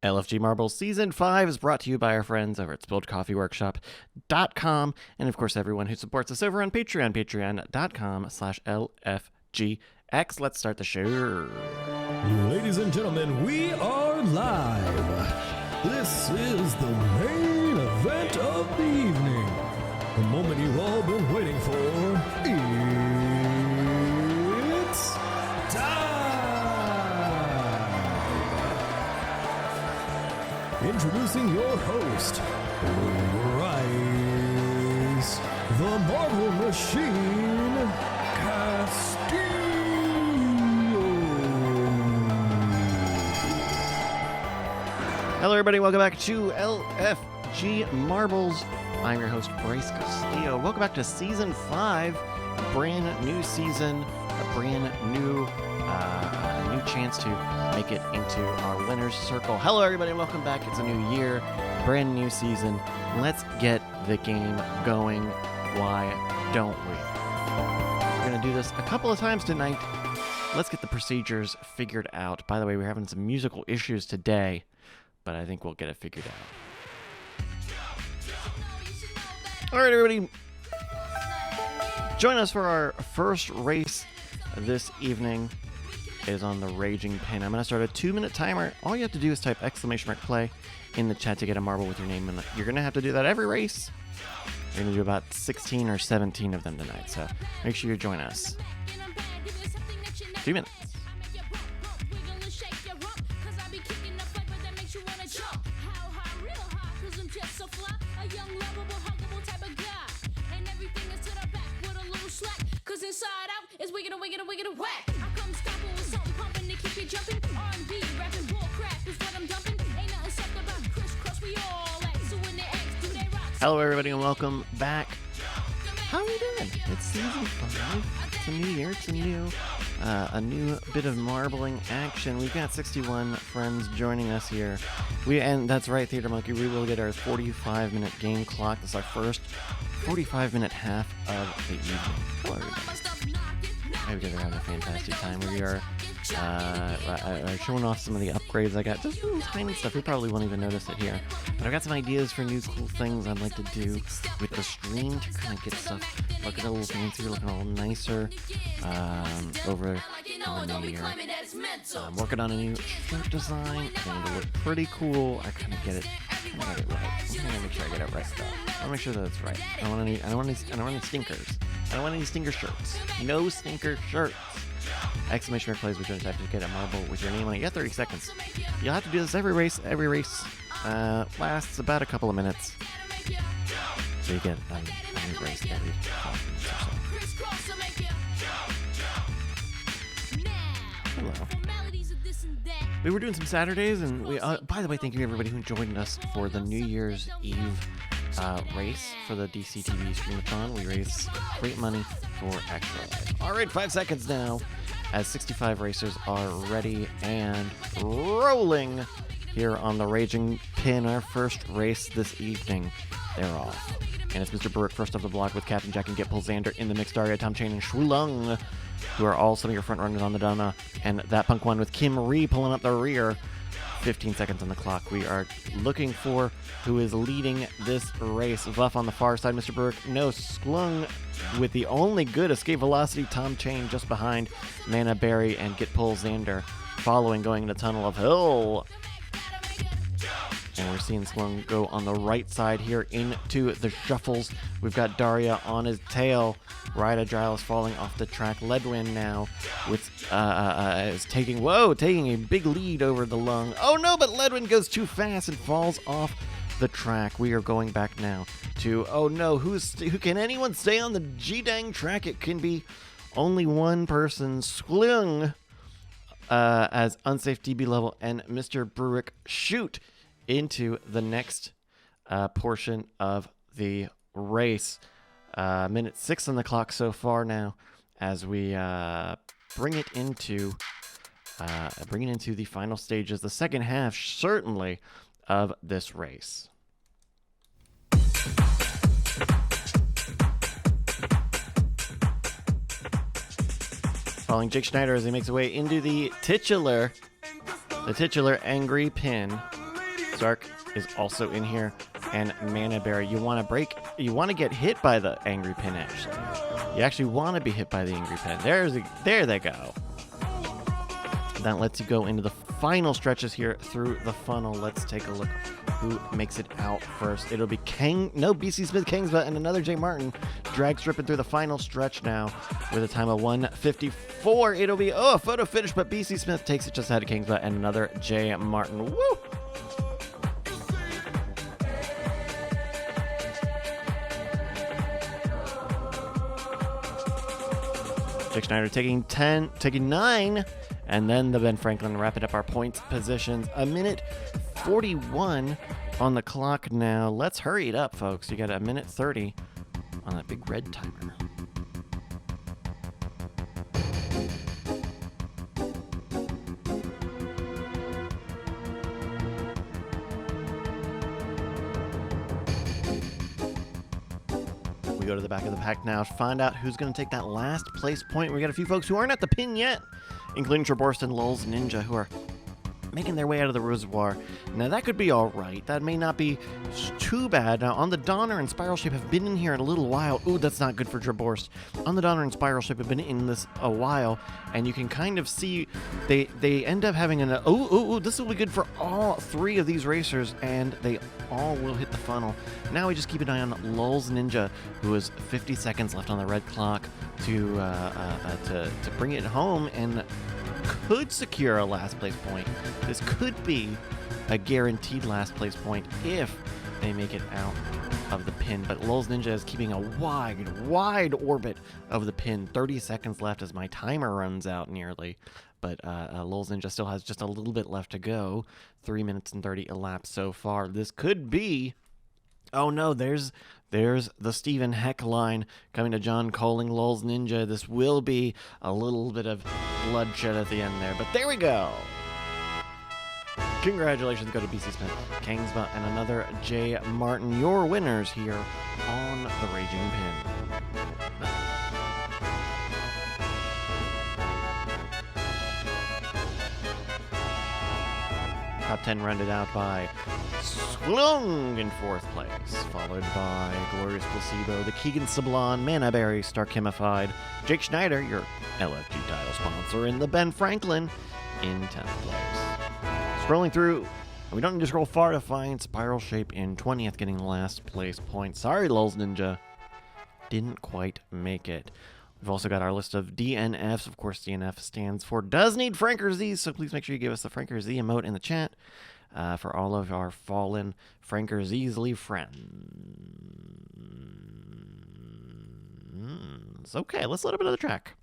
LFG Marbles Season 5 is brought to you by our friends over at SpilledCoffeeWorkshop.com, and of course everyone who supports us over on Patreon, patreon.com/LFGX. Let's start the show. Ladies and gentlemen, we are live. This is the main event of the evening. The moment you've all been waiting for. It's time! Introducing your host, Bryce, the Marble Machine, Hello everybody, welcome back to LFG Marbles. I'm your host, Bryce Castillo. Welcome back to Season 5, a brand new season, a brand new chance to make it into our winner's circle. Hello everybody, welcome back. It's a new year, brand new season. Let's get the game going. Why don't we? We're going to do this a couple of times tonight. Let's get the procedures figured out. By the way, we're having some musical issues today, but I think we'll get it figured out. All right, everybody. Join us for our first race this evening. It is on the Raging Pin. I'm going to start a 2-minute timer. All you have to do is type !play in the chat to get a marble with your name in it. You're going to have to do that every race. We're going to do about 16 or 17 of them tonight, so make sure you join us. 2 minutes. Inside out is wiggin' whack. I come stoppin' with something pumping to keep you jumping. R&B, rapping, bull crap is what I'm dumping. Ain't nothing soft about crisscross, we all like. So when the eggs do they rock. Hello, everybody, and welcome back. How are you doing? It's Season 5. It's a new year. It's a new bit of marbling action. We've got 61 friends joining us here. And that's right, Theater Monkey. We will get our 45-minute game clock. This is our first 45-minute half of the evening. Hello, everybody. I hope you guys are having a fantastic time. We are showing off some of the upgrades I got. Just little tiny stuff. You probably won't even notice it here. But I've got some ideas for new cool things I'd like to do with the stream to kind of get stuff looking a little fancier, looking a little nicer over the new year. I'm working on a new shirt design. It's going to look pretty cool. I kind of get it right. I'm going to make sure I get it right, though. I want to make sure that it's right. I don't want any stinkers. I don't want any stinker shirts. No stinker shirts. !play is what you're going to get a marble with your name on it. You got 30 seconds. You'll have to do this every race. Every race lasts about a couple of minutes. So you get a new race every 5 minutes or so. Hello. We were doing some Saturdays, and we. By the way, thank you everybody who joined us for the New Year's Eve race for the DCTV Streamathon. We raised great money for Extra Life. All right, 5 seconds now, as 65 racers are ready and rolling here on the Raging Pin. Our first race this evening, they're off. And it's Mr. Burke first off the block with Captain Jack and Gitpul Xander in the mix. Daria, Tom Chain, and Shuilung, who are all some of your front runners on the Donna. And that punk one with Kim Ree pulling up the rear. 15 seconds on the clock. We are looking for who is leading this race. Vuff on the far side, Mr. Burke. No, Sklung with the only good escape velocity. Tom Chain just behind Mana Berry and Gitpul Xander following, going into Tunnel of Hell. And we're seeing Sklung go on the right side here into the shuffles. We've got Daria on his tail. Rida Giles falling off the track. Ledwin now with is taking a big lead over the Lung. Oh no, but Ledwin goes too fast and falls off the track. We are going back now to, oh no, who can anyone stay on the G-dang track? It can be only one person. Sklung as unsafe DB level, and Mr. Bruick shoot into the next portion of the race. Minute 6 on the clock so far now, as we bring it into the final stages, the second half certainly of this race. Following Jake Schneider as he makes his way into the titular Angry Pin. Stark is also in here, and Mana Berry. You want to get hit by the angry pin, actually. You actually want to be hit by the angry pin. There they go. That lets you go into the final stretches here through the funnel. Let's take a look who makes it out first. It'll be BC Smith Kingsbutt and another J Martin. Drag stripping through the final stretch now with a time of 1:54. It'll be, a photo finish, but BC Smith takes it just ahead of Kingsbutt and another J Martin. Woo! Jake Schneider taking 9, and then the Ben Franklin wrapping up our points positions. 1:41 on the clock now. Let's hurry it up, folks. You got 1:30 on that big red timer. We go to the back of the pack now to find out who's going to take that last place point. We got a few folks who aren't at the pin yet, including Traborst and Lulz Ninja, who are making their way out of the reservoir. Now, that could be all right. That may not be too bad. Now, On the Donner and Spiral Shape have been in here a little while. Ooh, that's not good for Traborst. On the Donner and Spiral Shape have been in this a while, and you can kind of see they end up having an... this will be good for all 3 of these racers, and they all will hit the funnel. Now we just keep an eye on Lulz Ninja, who has 50 seconds left on the red clock to bring it home and could secure a last place point. This could be a guaranteed last place point if they make it out of the pin. But Lulz Ninja is keeping a wide orbit of the pin. 30 seconds left as my timer runs out nearly. But Lulz Ninja still has just a little bit left to go. 3 minutes and 30 elapsed so far. This could be... Oh no, there's the Stephen Heck line coming to John Coling, Lulz Ninja. This will be a little bit of bloodshed at the end there, but there we go. Congratulations go to BC Smith, Kingsbutt, and another J Martin, your winners here on the Raging Pin. Top 10 rounded out by Swung in 4th place, followed by Glorious Placebo, the Keegan Sablon, Mana Berry, Stark Chemified, Jake Schneider, your LFG title sponsor, and the Ben Franklin in 10th place. Scrolling through, we don't need to scroll far to find Spiral Shape in 20th, getting last place point. Sorry, Lulz Ninja. Didn't quite make it. We've also got our list of DNFs. Of course, DNF stands for Does Need Franker Z, so please make sure you give us the Franker Z emote in the chat for all of our fallen Franker Z'ly friends. Okay, let's load up another track.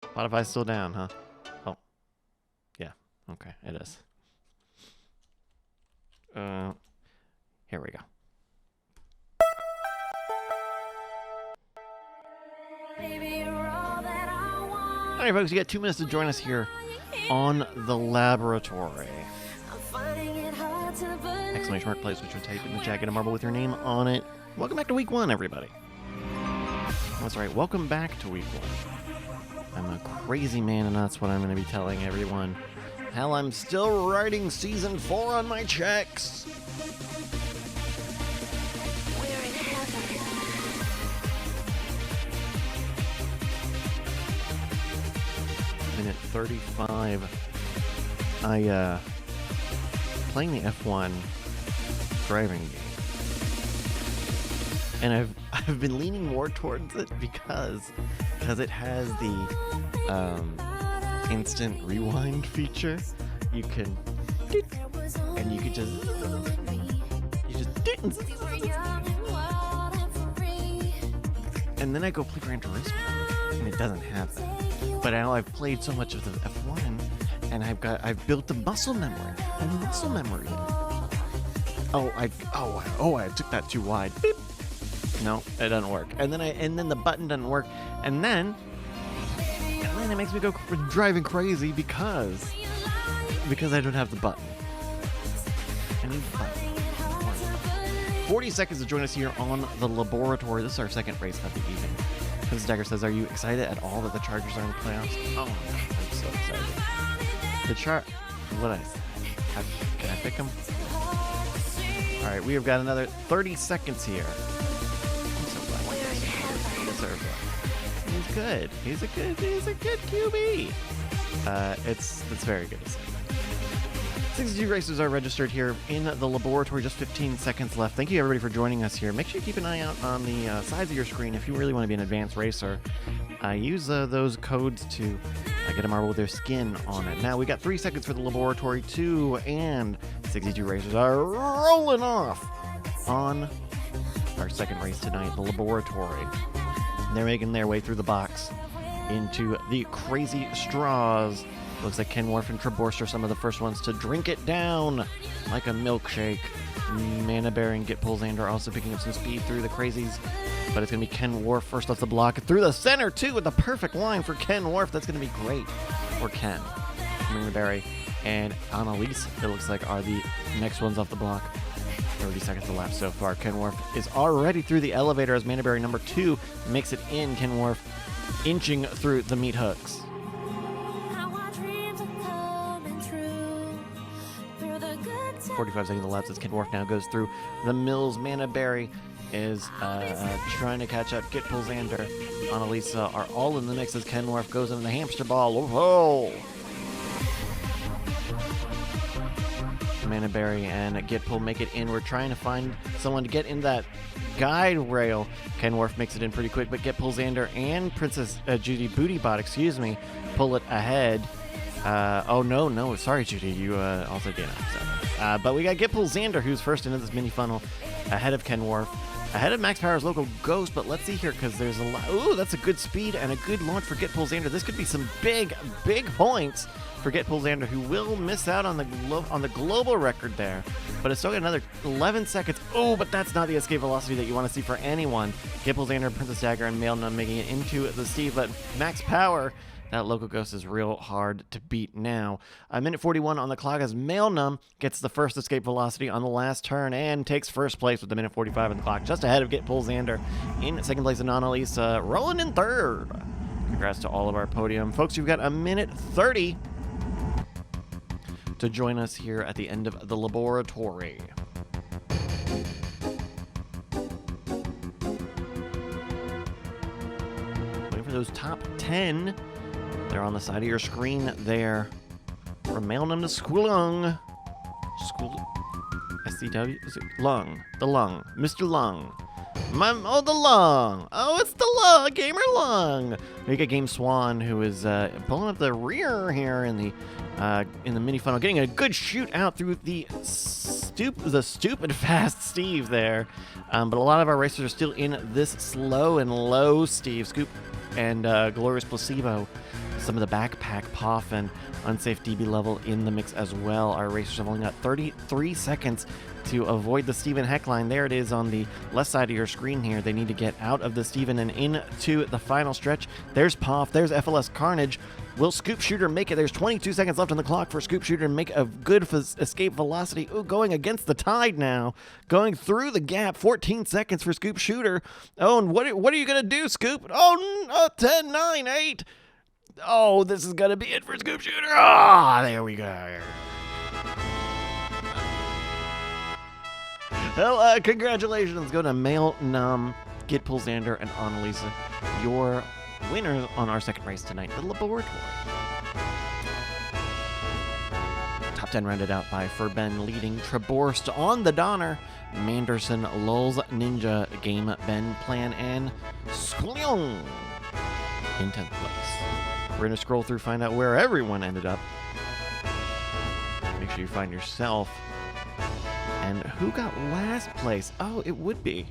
Spotify's still down, huh? Oh. Yeah, okay, it is. Here we go. All right, folks, you got 2 minutes to join us here on The Laboratory. Exclamation mark place, which would type in the jacket of marble with your name on it. Welcome back to week 1, everybody. That's right, welcome back to week 1. I'm a crazy man, and that's what I'm going to be telling everyone. Hell, I'm still writing season 4 on my checks. We're in heaven. Minute 35. Playing the F1 driving game. And I've been leaning more towards it because it has the instant rewind feature. You can and you could just and then I go play Gran Turismo and it doesn't have that. But now I've played so much of the F1 and I've built the muscle memory. I took that too wide. Beep. No, it doesn't work. And then the button doesn't work. And then it makes me go driving crazy because I don't have the button. I need the button. 40 seconds to join us here on The Laboratory. This is our second race of the evening. Princess Dagger says, are you excited at all that the Chargers are in the playoffs? Oh my god, I'm so excited. Can I pick them? All right, we have got another 30 seconds here. I'm so glad my guys are here. He deserves it. He's good. He's a good QB. It's very good to see. 62 racers are registered here in the laboratory. Just 15 seconds left. Thank you everybody for joining us here. Make sure you keep an eye out on the sides of your screen if you really want to be an advanced racer. Use those codes to get a marble with their skin on it. Now we got 3 seconds for the laboratory 2, and 62 racers are rolling off on our second race tonight, the laboratory. They're making their way through the box into the crazy straws. Looks like Kenworth and Traborst are some of the first ones to drink it down like a milkshake. Mana Bear and Gitpulsander also picking up some speed through the crazies. But it's going to be Kenworth first off the block. Through the center, too, with the perfect line for Kenworth. That's going to be great for Ken. Mana Berry and Annalise, it looks like, are the next ones off the block. 30 seconds left so far. Kenworth is already through the elevator as Mana Berry number 2 makes it in. Kenworth inching through the meat hooks. 45 seconds left as Kenworth now goes through the mills. Mana Berry is trying to catch up. Gitpulsander, Annalisa are all in the mix as Kenworth goes into the hamster ball. Whoa! Mana Berry and Gitpul make it in. We're trying to find someone to get in that guide rail. Kenworth makes it in pretty quick, but Gitpulsander and Princess Judy Bootybot, pull it ahead. No, sorry, Judy, you also gain up. But we got Gitpulsander, who's first into this mini funnel, ahead of Kenworth, ahead of Max Power's local Ghost. But let's see here, because there's a lot. Ooh, that's a good speed and a good launch for Gitpulsander. This could be some big points for Gitpulsander, who will miss out on the global record there. But it's still got another 11 seconds. Oh, but that's not the escape velocity that you want to see for anyone. Gitpulsander, Princess Dagger, and Mailnum making it into the Steve, but Max Power, that local Ghost, is real hard to beat now. A minute 41 on the clock as Mailnum gets the first escape velocity on the last turn and takes first place with the minute 45 on the clock, just ahead of Gitpulsander. In second place, Annalisa, rolling in third. Congrats to all of our podium folks. You've got a minute 30 to join us here at the end of the laboratory. Waiting for those top 10. They're on the side of your screen there. From Mailnum to Squilung. SCW? Is it Lung? The Lung. Mr. Lung. The Lung. Oh, it's the Lung. Gamer Lung. We got Game Swan, who is pulling up the rear here in the mini funnel, getting a good shoot out through the stupid fast Steve there. But a lot of our racers are still in this slow and low Steve. Scoop and Glorious Placebo. Some of the backpack, Poff, and unsafe DB level in the mix as well. Our racers have only got 33 seconds to avoid the Steven Heck line. There it is on the left side of your screen here. They need to get out of the Steven and into the final stretch. There's Poff. There's FLS Carnage. Will Scoop Shooter make it? There's 22 seconds left on the clock for Scoop Shooter to make a good escape velocity. Ooh, going against the tide now. Going through the gap. 14 seconds for Scoop Shooter. Oh, and what are you going to do, Scoop? Oh, 10, 9, 8. Oh, this is going to be it for Scoop Shooter. There we go. Well, congratulations go to Mailnum, Gitpulsander, and Annalisa, your winners on our second race tonight, the laboratory. Top 10 rounded out by Furben leading Traborst on the Donner, Manderson, Lulz, Ninja, Game, Ben, Plan, and Sklyong in 10th place. We're going to scroll through, find out where everyone ended up. Make sure you find yourself. And who got last place? Oh, it would be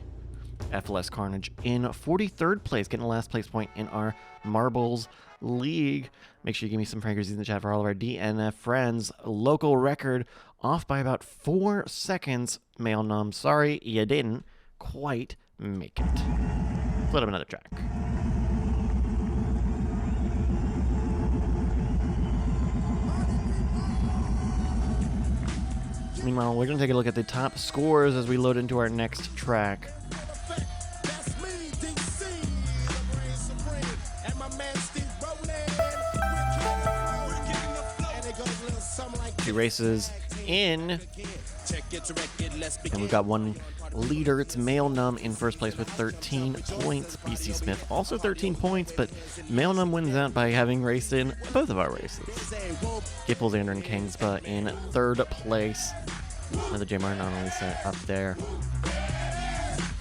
FLS Carnage in 43rd place, getting a last place point in our Marbles League. Make sure you give me some prankers in the chat for all of our DNF friends. Local record off by about 4 seconds. Mailnum, sorry, you didn't quite make it. Let's let up another track. Meanwhile, we're going to take a look at the top scores as we load into our next track. Two races in, and we've got one leader. It's Male Num in first place with 13 points. BC Smith also 13 points, but Male Num wins out by having raced in both of our races. Gippel, Xander, and Kingsba in third place. Another J. Martin on Lisa up there.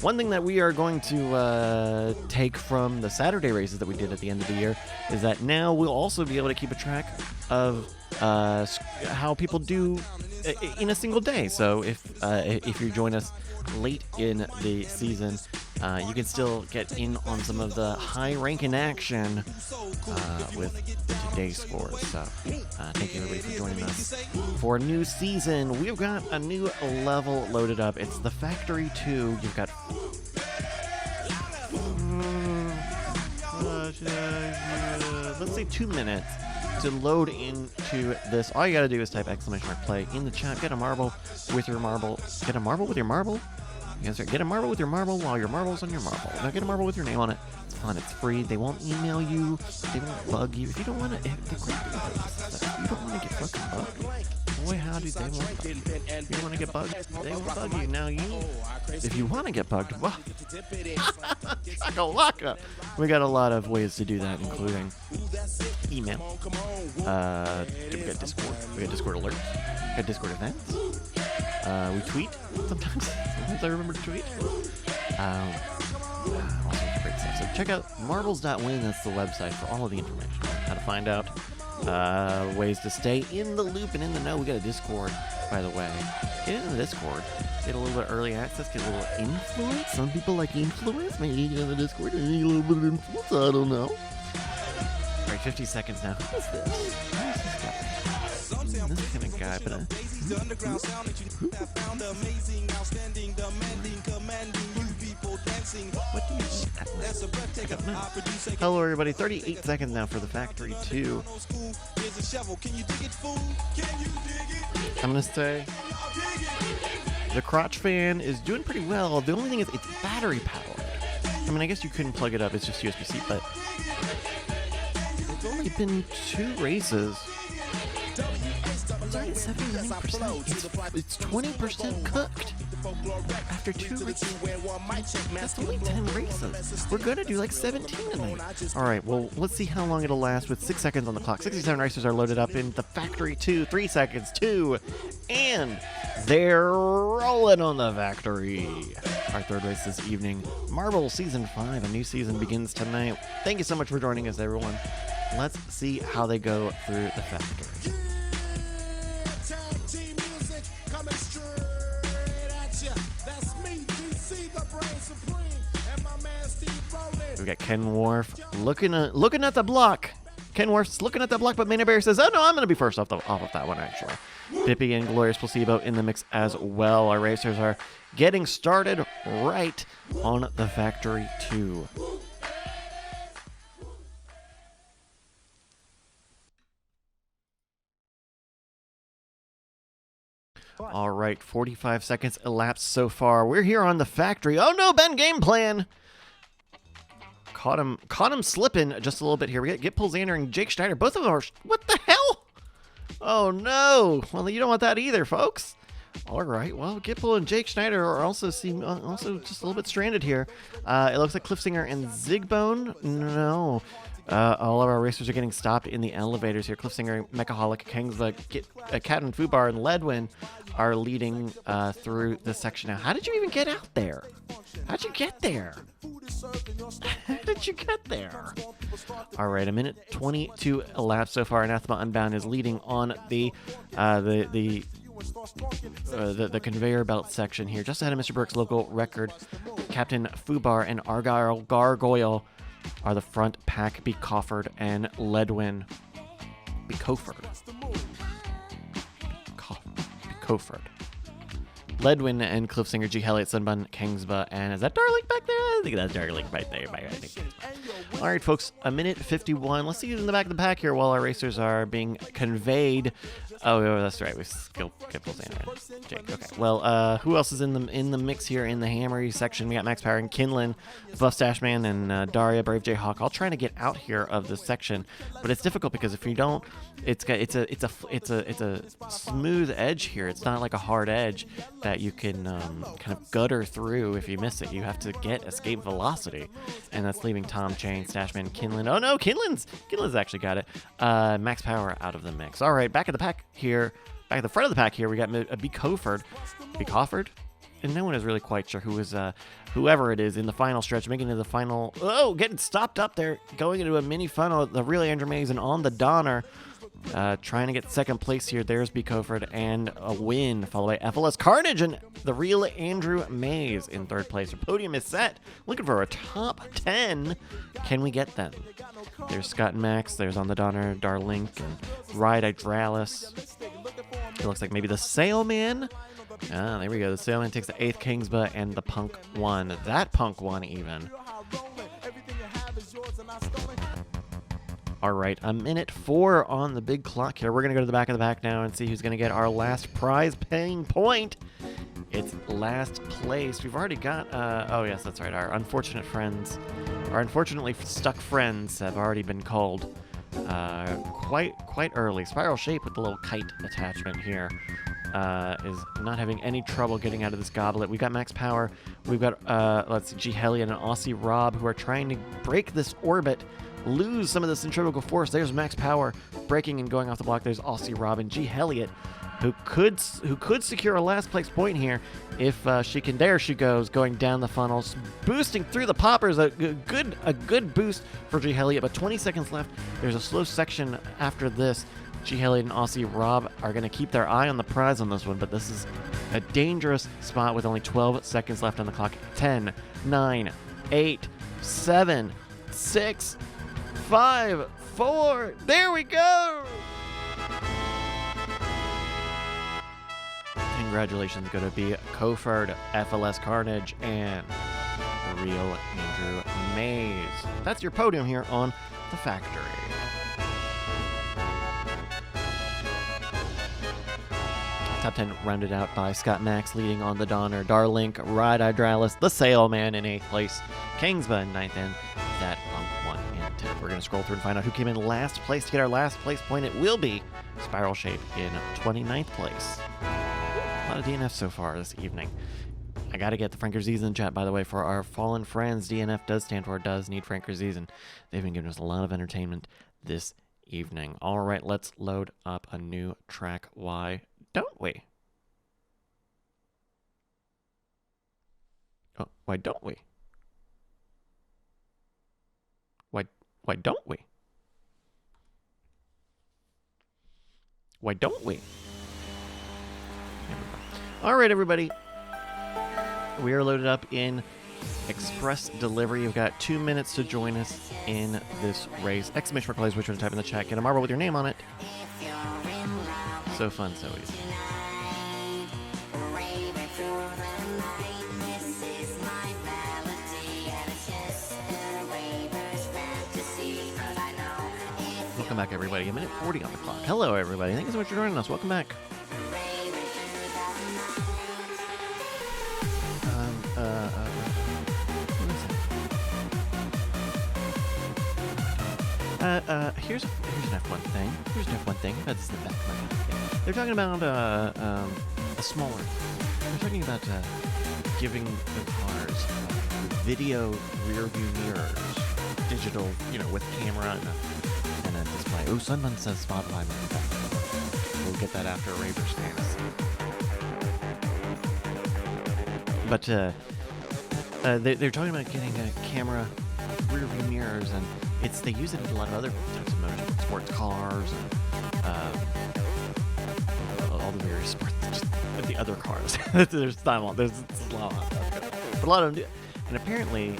One thing that we are going to take from the Saturday races that we did at the end of the year is that now we'll also be able to keep a track of how people do in a single day. So if you join us late in the season, you can still get in on some of the high ranking action with today's scores. So thank you everybody for joining us for a new season. We've got a new level loaded up. It's the Factory 2. You've got let's say 2 minutes to load into this. All you gotta do is type !play in the chat. Get a marble with your marble. Get a marble with your marble? You guys get a marble with your marble while your marble's on your marble. Now get a marble with your name on it. It's fun. It's free. They won't email you. They won't bug you. If you don't want to, if you don't want to get fucking bugged, boy, how do they won't bug you? If you want to get bugged, they won't bug you. Now if you want to get bugged, well, shaka-laka. We got a lot of ways to do that, including email. We got Discord. We got Discord alerts. We got Discord events. We tweet sometimes. Sometimes I remember to tweet. All sorts of great stuff. So check out marbles.win. That's the website for all of the information. How to find out ways to stay in the loop and in the know. We got a Discord, by the way. Get into the Discord. Get a little bit early access. Get a little influence. Some people like influence. Maybe you get in the Discord and need a little bit of influence. I don't know. All right, 50 seconds now. Who is this? Who is this guy? This kind of guy, but what do you think? Hello, everybody. 38 seconds now for the Factory 2. I'm gonna say the crotch fan is doing pretty well. The only thing is it's battery powered. I mean, I guess you couldn't plug it up. It's just USB-C, but it's only been 2 races. It's already 79%. It's 20% cooked after 2 races. That's only 10 races. We're gonna do like 17 tonight. All right, well, let's see how long it'll last with 6 seconds on the clock. 67 racers are loaded up in the Factory 2. 3 seconds, 2, and they're rolling on the Factory. Our third race this evening, Marbles Season 5. A new season begins tonight. Thank you so much for joining us, everyone. Let's see how they go through the Factory. We got Ken Wharf looking at the block. Ken Wharf's looking at the block, but Maina Bear says, "Oh no, I'm going to be first off of that one actually." Bippy and Glorious Placebo in the mix as well. Our racers are getting started right on the Factory 2. All right, 45 seconds elapsed so far. We're here on the Factory. Oh no, Ben Game Plan! Caught him slipping just a little bit here. We got Gitpul Xander and Jake Schneider. Both of them are... What the hell? Oh no! Well, you don't want that either, folks. All right. Well, Gitpul and Jake Schneider are also just a little bit stranded here. It looks like Cliffsinger and Zigbone. No. All of our racers are getting stopped in the elevators here. Cliffsinger, Mechaholic, Kingsla, Cat and Fubar, and Ledwin are leading through the section now. How did you even get out there? How'd you get there? How did you get there? All right, 1:22 elapsed so far. Anathema Unbound is leading on the conveyor belt section here, just ahead of Mr. Burke's local record. Captain Fubar and Argyle Gargoyle are the front pack. Be Cofford and Ledwin. Be Coford. Ledwin and Cliffsinger, G. Helliot, Sunbun, Kingsba, and is that Darling back there? I think that's Darling right there. All right, folks, a minute 51. Let's see who's in the back of the pack here while our racers are being conveyed. Oh, that's right. We skipped Xander. Jake. Okay. Well, who else is in the mix here in the Hammery section? We got Max Power and Kinlan, Buff Stashman, and Daria, Brave J Hawk, all trying to get out here of this section, but it's difficult because if you don't, it's a smooth edge here. It's not like a hard edge that you can kind of gutter through if you miss it. You have to get escape velocity, and that's leaving Tom, Chain, Stashman, Kinlan. Oh no, Kinlan's actually got it. Max Power out of the mix. All right, back at the pack here, back at the front of the pack here, we got B. Coford, and no one is really quite sure who is whoever it is in the final stretch, making it to the final. Oh, getting stopped up there, going into a mini funnel. The real Andrew Mason on the Donner. Trying to get second place here. There's B. Coford and a win, followed by FLS Carnage and the real Andrew Mays in third place. Our podium is set. Looking for a top 10. Can we get them? There's Scott and Max. There's on the Donner, Darlink, and Ride Hydralis. It looks like maybe the Sailman. Ah, there we go. The Sailman takes the 8th Kingsba and the Punk 1. That Punk 1 even. All right, a minute 4 on the big clock here. We're going to go to the back of the pack now and see who's going to get our last prize-paying point. It's last place. We've already got, oh yes, that's right, our unfortunately stuck friends have already been called quite early. Spiral Shape with the little kite attachment here is not having any trouble getting out of this goblet. We've got Max Power. We've got, let's see, G. Helliot and Aussie Rob who are trying to break this orbit, lose some of the centrifugal force. There's Max Power breaking and going off the block. There's Aussie Rob and G. Helliot, who could secure a last place point here if she can. There she goes, going down the funnels, boosting through the poppers. A good boost for G. Helliot, but 20 seconds left. There's a slow section after this. G. Helliot and Aussie Rob are going to keep their eye on the prize on this one, but this is a dangerous spot with only 12 seconds left on the clock. 10, 9, 8, 7, 6, 5, 4, there we go! Congratulations go to be Coford, FLS Carnage, and real Andrew Mays. That's your podium here on The Factory. Top 10 rounded out by Scott Max, leading on the Donner, Darlink, Ride Hydralis, the Sailman in 8th place, Kingsba in 9th, and that Punk 1 and 10. We're going to scroll through and find out who came in last place. To get our last place point, it will be Spiral Shape in 29th place. A lot of DNF so far this evening. I got to get the Frankers in chat, by the way, for our fallen friends. DNF does stand for does need Frankers, and they've been giving us a lot of entertainment this evening. All right, let's load up a new track. Why don't we? Oh, why don't we? Why don't we? Why don't we? All right, everybody. We are loaded up in express delivery. You've got 2 minutes to join us in this race. Exclamation mark plays, which one type in the chat. Get a marble with your name on it. So fun, so easy. Welcome back, everybody. A minute 40 on the clock. Hello, everybody. Thank you so much for joining us. Welcome back. Here's an F1 thing. That's the back of my head. They're talking about a smaller. They're talking about giving the cars video rear view mirrors, digital, with camera and a display. Oh, Sunman says Spotify. We'll get that after Raver stands. But they're talking about getting a camera rear view mirrors, and they use it in a lot of other types of motorsports, sports cars, and all the various sports, just the other cars. There's a lot of stuff, but a lot of them do. And apparently,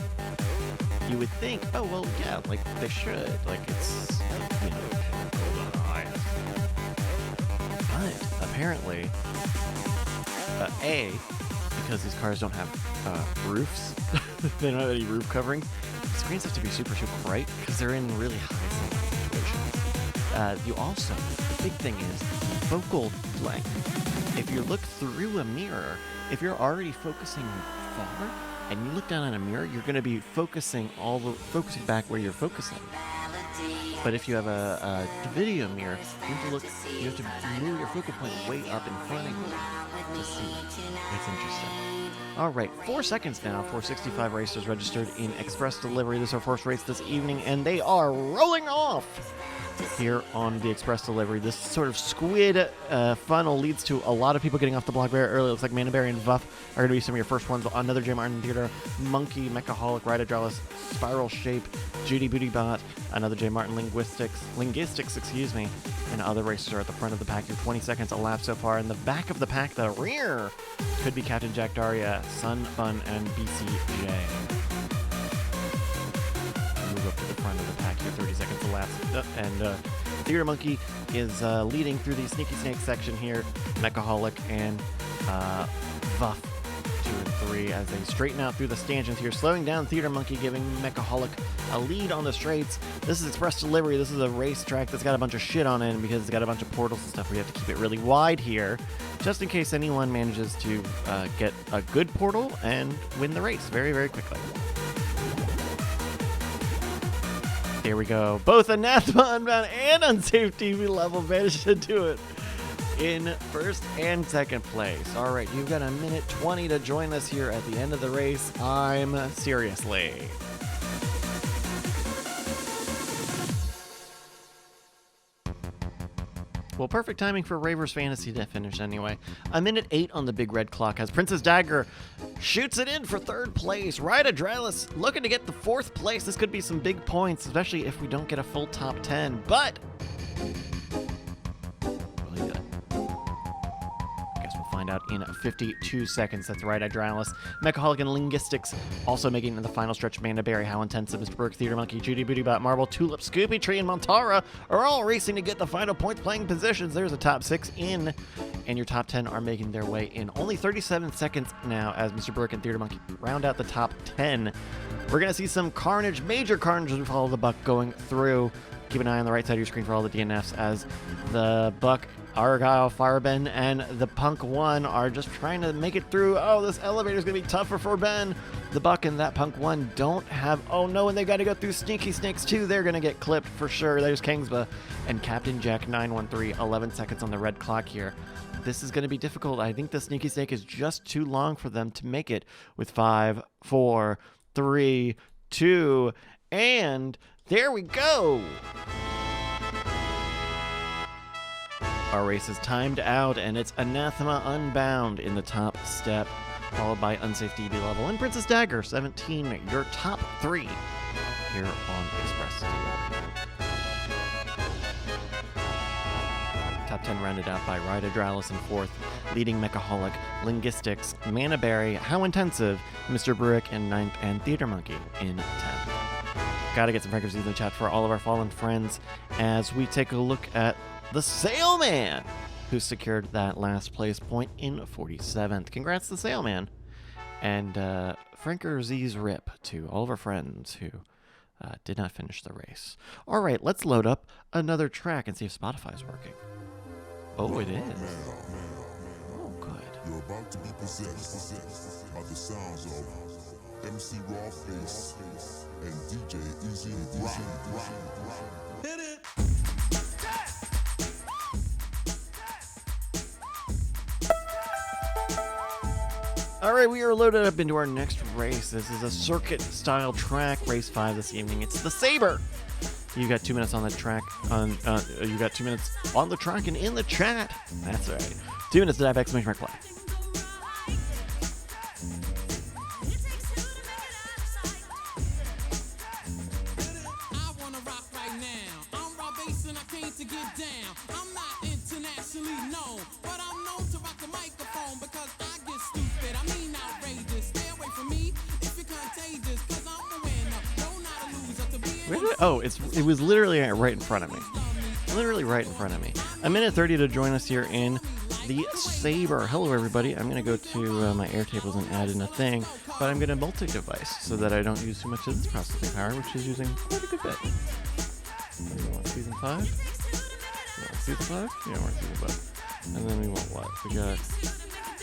you would think, oh well, yeah, like they should, like it's but apparently Because these cars don't have roofs. They don't have any roof covering. The screens have to be super, super bright because they're in really high situations. You also, the big thing is focal length. If you look through a mirror, if you're already focusing far and you look down on a mirror, you're going to be focusing back where you're focusing. But if you have a video mirror, you have to move your focal point way up in front of you to see. It's interesting. All right, 4 seconds now. 465 racers registered in express delivery. This is our first race this evening, and they are rolling off here on the express delivery. This sort of squid funnel leads to a lot of people getting off the block very early. It looks like Manaberry and Vuff are going to be some of your first ones. Another J. Martin Theater, Monkey, Mechaholic, Ride Adralis, Spiral Shape, Judy Bootybot, another J. Martin Linguistics, and other racers are at the front of the pack. Your 20 seconds elapsed so far. In the back of the pack, the rear could be Captain Jack Daria, Sun Fun, and BCJ. Move up to the front of the pack here. 30 seconds elapsed. And Theater Monkey is leading through the Sneaky Snake section here. Mechaholic and Vuff 2 and 3 as they straighten out through the stanchions here. Slowing down Theater Monkey, giving Mechaholic a lead on the straights. This is express delivery. This is a racetrack that's got a bunch of shit on it because it's got a bunch of portals and stuff. We have to keep it really wide here just in case anyone manages to get a good portal and win the race very, very quickly. Here we go. Both Anathema Unbound and Unsafe TV level managed to do it in first and second place. All right, you've got a minute 20 to join us here at the end of the race. I'm seriously. Well, perfect timing for Raver's Fantasy to finish anyway. A minute 8 on the big red clock as Princess Dagger shoots it in for third place. Ride Adralis looking to get the fourth place. This could be some big points, especially if we don't get a full top 10. But really good. Guess we'll find out in 52 seconds. That's Ride Adralis. Mechaholic and Linguistics also making it in the final stretch. Manaberry, How Intensive, Mr. Burke, Theater Monkey, Judy Bootybot, Marble, Tulip, Scoopy Tree, and Montara are all racing to get the final points playing positions. There's a top 6 in, and your top 10 are making their way in. Only 37 seconds now as Mr. Burke and Theater Monkey round out the top 10. We're going to see some carnage, major carnage as we follow the Buck going through. Keep an eye on the right side of your screen for all the DNFs as the Buck, Argyle, Fireben, and the Punk 1 are just trying to make it through. Oh, this elevator is going to be tougher for Ben. The Buck and that Punk 1 don't have... Oh, no, and they got to go through Sneaky Snakes, too. They're going to get clipped for sure. There's Kingsba and Captain Jack 913, 11 seconds on the red clock here. This is going to be difficult. I think the Sneaky Snake is just too long for them to make it with 5, 4, 3, 2, and there we go. Our race is timed out, and it's Anathema Unbound in the top step, followed by Unsafe DB level, and Princess Dagger, 17, your top 3 here on Express Delivery. Top 10 rounded out by Ride Adralis in 4th, leading Mechaholic, Linguistics, Manaberry, How Intensive, Mr. Bruick in 9th, and Theater Monkey in 10th. Gotta get some frequencies in the chat for all of our fallen friends as we take a look at the Sailman, who secured that last place point in 47th. Congrats to the Sailman. And Franker Z's rip to all of our friends who did not finish the race. All right, let's load up another track and see if Spotify's working. Oh, it is. Oh, good. You're about to be possessed by the sounds of MC Rawface and DJ Easy Rock. Hit it! All right, we are loaded up into our next race. This is a circuit-style track, race 5 this evening. It's the Saber. You got 2 minutes on the track. You got 2 minutes on the track and in the chat. That's right. 2 minutes to type ! Play. Oh, it was literally right in front of me. Literally right in front of me. A minute 30 to join us here in the Saber. Hello, everybody. I'm going to go to my Airtables and add in a thing, but I'm going to multi-device so that I don't use too much of this processing power, which is using quite a good bit. We want Season 5? We want Season 5? Yeah, we're Season 5. And then we want what? We got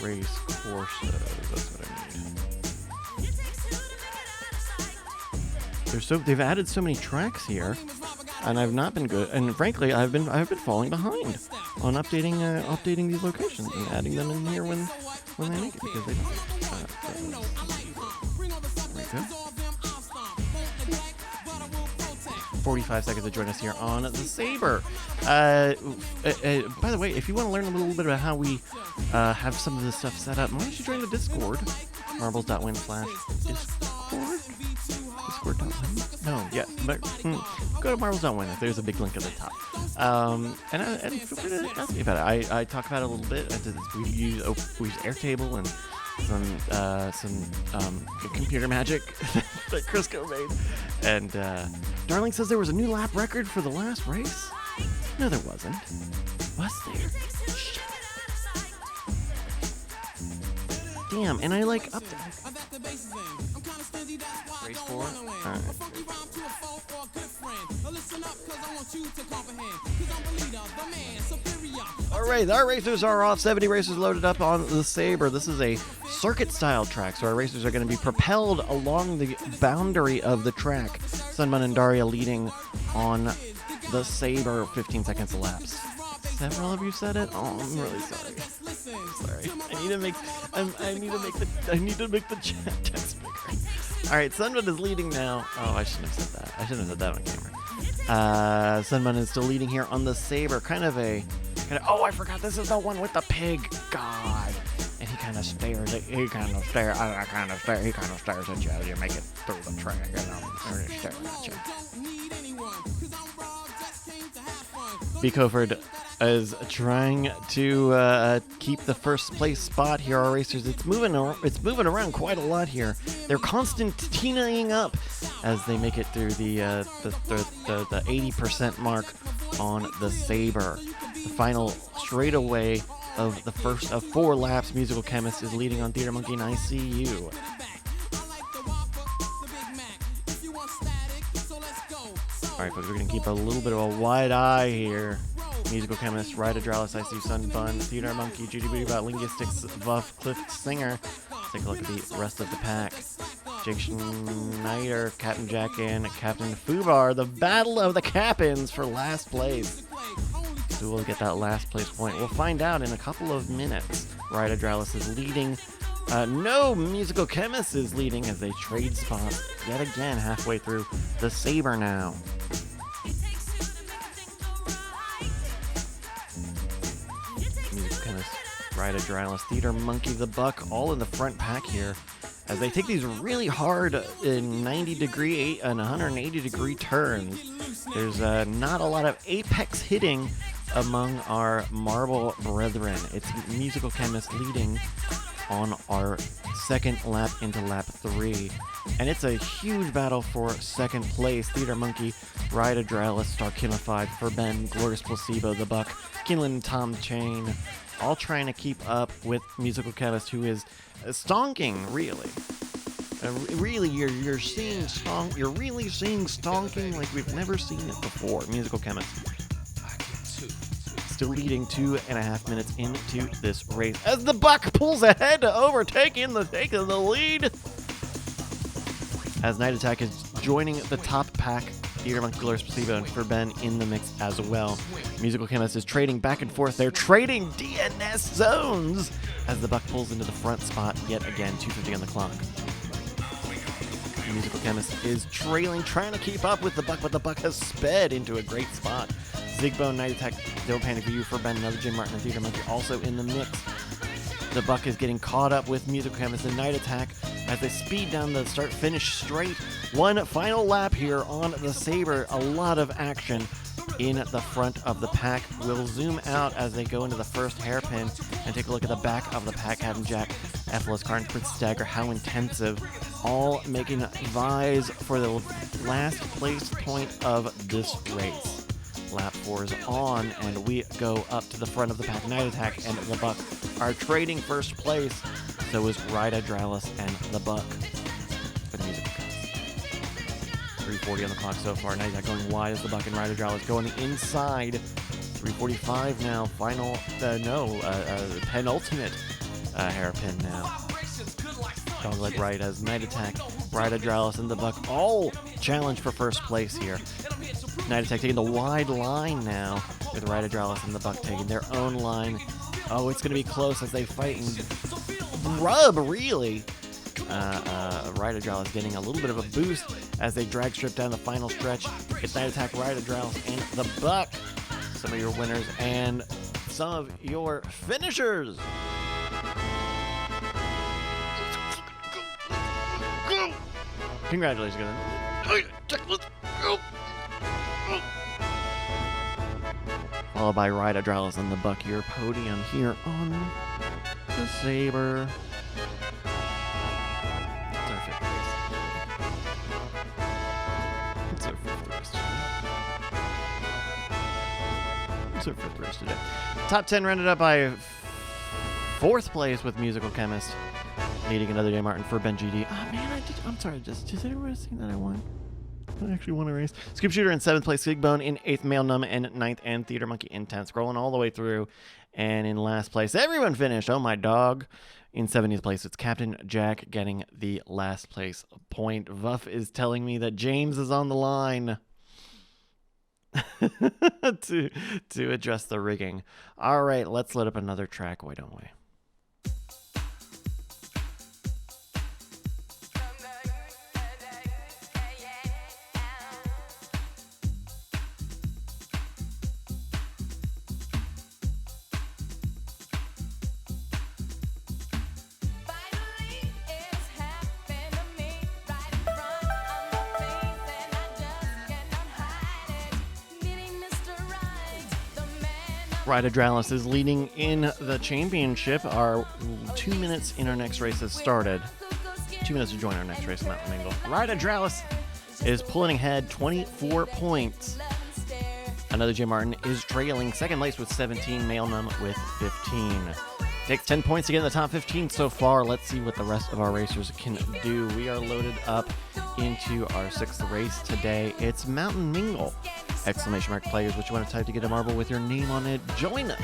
race courses. That's what I need. They've added so many tracks here, and I've not been good. And frankly, I've been falling behind on updating these locations and adding them in here when they make it, because they don't. There we go. 45 seconds to join us here on the Saber. By the way, if you want to learn a little bit about how we have some of this stuff set up, why don't you join the Discord? Marbles.win/Discord. Discord.win? No, yeah. But, go to Marbles.win. There's a big link at the top. And feel free to ask me about it. I talk about it a little bit. We use Airtable and some computer magic that Crisco made. And Darling says there was a new lap record for the last race. No, there wasn't. Was there? Shit. Damn, and I up race 4? Alright. Alright, our racers are off. 70 racers loaded up on the Saber. This is a circuit-style track, so our racers are going to be propelled along the boundary of the track. Sunman and Daria leading on the Saber, 15 seconds elapsed. Several of you said it? Oh, I'm really sorry. Sorry. I need to make the chat text bigger. Alright, Sunman is leading now. Oh, I shouldn't have said that. I shouldn't have said that on camera. Sunman is still leading here on the Saber. Oh, I forgot, this is the one with the pig. God. And he kind of stares at you as you make it through the track. And I'm staring at you. B. Coford is trying to keep the first place spot here. Our racers, it's moving around quite a lot here. They're Constantinaing up as they make it through the 80% mark on the Saber. The final straightaway of the first of 4 laps. Musical Chemist is leading on Theater Monkey and ICU. Alright, folks, we're going to keep a little bit of a wide eye here. Musical Chemist, Ride Adralis, ICU, Sun Bun, Theater Monkey, Judy Booty Bot, Linguistics, Vuff, Cliff Singer. Let's take a look at the rest of the pack. Jake Schneider, Captain Jack, and Captain Fubar. The battle of the Captains for last place. So we'll get that last place point. We'll find out in a couple of minutes. Ride Adralis is leading. No, Musical Chemist is leading as they trade spots yet again halfway through the Saber now. Musical Chemist, Ride Adralis, Theater Monkey, the Buck, all in the front pack here as they take these really hard 90-degree and 180-degree turns. There's not a lot of apex hitting among our Marble brethren. It's Musical Chemist leading on our second lap into lap 3. And it's a huge battle for second place. Theater Monkey, Ride Adralis, Star Kimified, Furben, Glorious Placebo, The Buck, Kinlan, Tom Chain, all trying to keep up with Musical Chemist, who is stonking, really. Really, you're really seeing stonking like we've never seen it before. Musical Chemist still leading 2.5 minutes into this race as the Buck pulls ahead to overtake in the lead. As Night Attack is joining the top pack, Theater Monkey, Glorious Placebo, and Furben in the mix as well. Musical Chemist is trading back and forth. They're trading DNS zones as the Buck pulls into the front spot yet again. 2:50 on the clock. Musical Chemist is trailing, trying to keep up with the Buck, but the Buck has sped into a great spot. Zigbone, Night Attack, Don't Panic for You, Furben, another Jim Martin, and Theater Monkey also in the mix. The Buck is getting caught up with Musical Chemist and Night Attack as they speed down the start-finish straight. One final lap here on the Saber. A lot of action in the front of the pack. We'll zoom out as they go into the first hairpin and take a look at the back of the pack. Captain Jack, Ephelos, Karn, Prince Stagger, how intensive. All making vies for the last place point of this race. Lap 4 is on, and we go up to the front of the pack. Night Attack and the Buck are trading first place. So is Rida Dralis and the Buck. For the music. 3:40 on the clock so far. Night Attack going wide as the Buck and Rida Dralis go on the inside. 3:45 now. Final, penultimate hairpin now. Dogleg right as Night Attack, Rida Dralis, and the Buck all challenge for first place here. Night Attack taking the wide line now with Rida Dralis and the Buck taking their own line. Oh, it's going to be close as they fight and rub, really. Rida Dralis getting a little bit of a boost as they drag strip down the final stretch. It's Night Attack, Rida Dralis, and the Buck. Some of your winners and some of your finishers. Congratulations, guys. Followed by Rida Dralis and the Buck, your podium here on the Saber. It's our fifth race. It's our fifth race today. It's our fifth race today. Top 10 rounded up by fourth place with Musical Chemist. Needing another day, Martin, for Ben GD. Oh, man, I'm sorry. Did everyone see that I won? I actually won a race. Scoop Shooter in 7th place, Sigbone in 8th, Male Numb in 9th, and Theater Monkey in 10th. Scrolling all the way through. And in last place, everyone finished. Oh, my dog. In 70th place, it's Captain Jack getting the last place point. Vuff is telling me that James is on the line to adjust the rigging. All right, let's load up another track, why don't we? Rida Dralis is leading in the championship. Our 2 minutes in our next race has started. 2 minutes to join our next race, Mountain Mingle. Rida Dralis is pulling ahead 24 points. Another J. Martin is trailing second place with 17, Male Numb with 15. Takes 10 points to get in the top 15 so far. Let's see what the rest of our racers can do. We are loaded up into our sixth race today. It's Mountain Mingle! Exclamation mark players, what you want to type to get a marble with your name on it. Join us!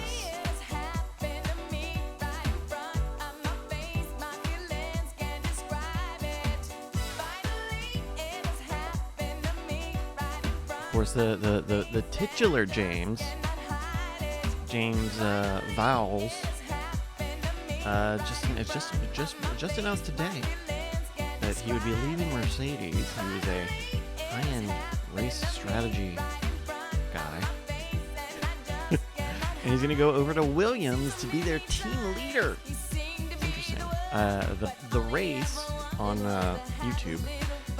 Of course, the titular James Vowles, just announced today that he would be leaving Mercedes. He was a high-end race strategy guy. And he's going to go over to Williams to be their team leader. Interesting. The race on YouTube,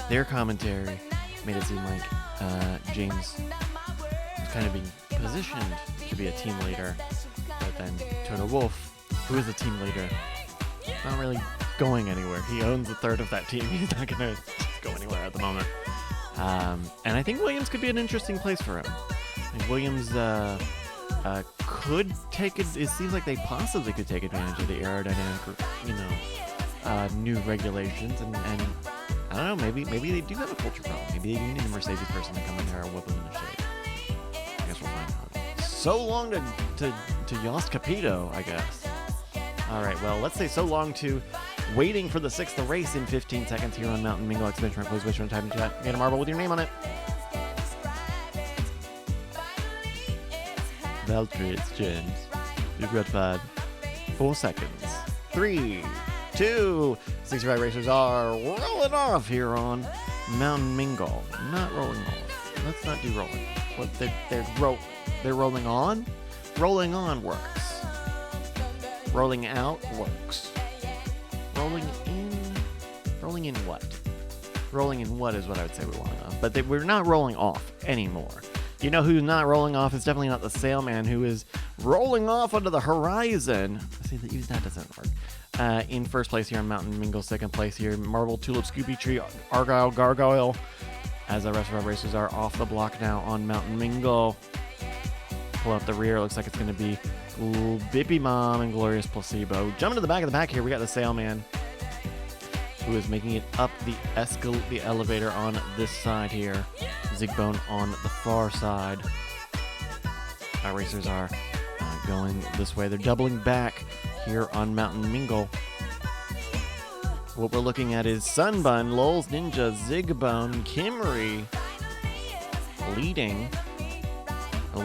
their commentary made it seem like James was kind of being positioned to be a team leader. But then Toto Wolff, who is the team leader, not really going anywhere. He owns a third of that team. He's not going to go anywhere at the moment. And I think Williams could be an interesting place for him. I think Williams could take it. It seems like they possibly could take advantage of the aerodynamic, new regulations, and I don't know. Maybe they do have a culture problem. Maybe they do need a Mercedes person to come in there and whip them in the shade. I guess we'll find out. So long to Jost Capito, I guess. All right. Well, let's say so long to waiting for the sixth race in 15 seconds here on Mountain Mingle Expansion. Please wish you on time to chat. Get a marble with your name on it. Valtteri, it's James. You've got 4 seconds. 3, 2, 65 racers are rolling off here on Mountain Mingle. Not rolling off. Let's not do rolling. What they're rolling on? Rolling on works. Rolling out works. Rolling in what? Rolling in what is what I would say we're rolling on. But we're not rolling off anymore. You know who's not rolling off? It's definitely not the Sailman, who is rolling off onto the horizon. See, that doesn't work. In first place here on Mountain Mingle, second place here, Marble, Tulip, Scoopy Tree, Argyle, Gargoyle. As the rest of our racers are off the block now on Mountain Mingle. pull out the rear. Looks like it's going to be Bippy Mom and Glorious Placebo. Jumping to the back of the pack here, we got the Sailman, who is making it up the elevator on this side here. Zigbone on the far side. Our racers are going this way. They're doubling back here on Mountain Mingle. What we're looking at is Sunbun, Lowell's Ninja, Zigbone, Kimmery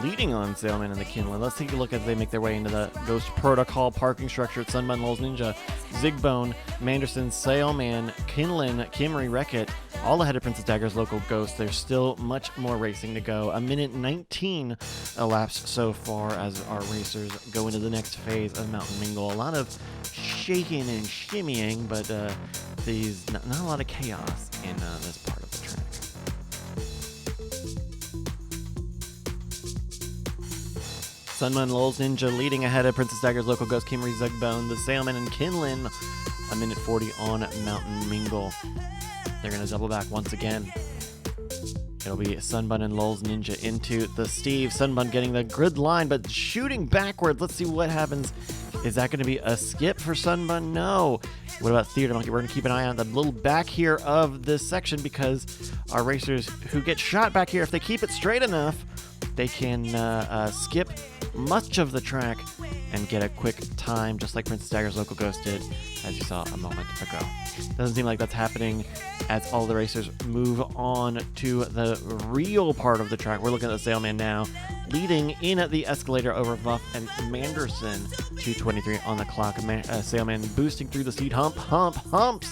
leading on Sailman and the Kinlan. Let's take a look as they make their way into the Ghost Protocol parking structure at Sunbun, Lowell's Ninja, Zigbone, Manderson, Sailman, Kinlan, Kimmery, Wreck-It, all ahead of Princess Dagger's local Ghost. There's still much more racing to go. 1:19 elapsed so far as our racers go into the next phase of Mountain Mingle. A lot of shaking and shimmying, but not a lot of chaos in this part of the track. Sunman, Lowell's Ninja leading ahead of Princess Dagger's local Ghost, Kimmery, Zigbone, the Sailman, and Kinlan. 1:40 on Mountain Mingle. They're going to double back once again. It'll be Sunbun and Lowell's Ninja into the Steve. Sunbun getting the grid line, but shooting backwards. Let's see what happens. Is that going to be a skip for Sunbun? No. What about Theater Monkey? We're going to keep an eye on the little back here of this section because our racers who get shot back here, if they keep it straight enough, they can skip much of the track and get a quick time, just like Princess Dagger's local Ghost did, as you saw a moment ago. Doesn't seem like that's happening as all the racers move on to the real part of the track. We're looking at the Sailman now, leading in at the escalator over Vuff and Manderson. 2:23 on the clock. Sailman boosting through the seat humps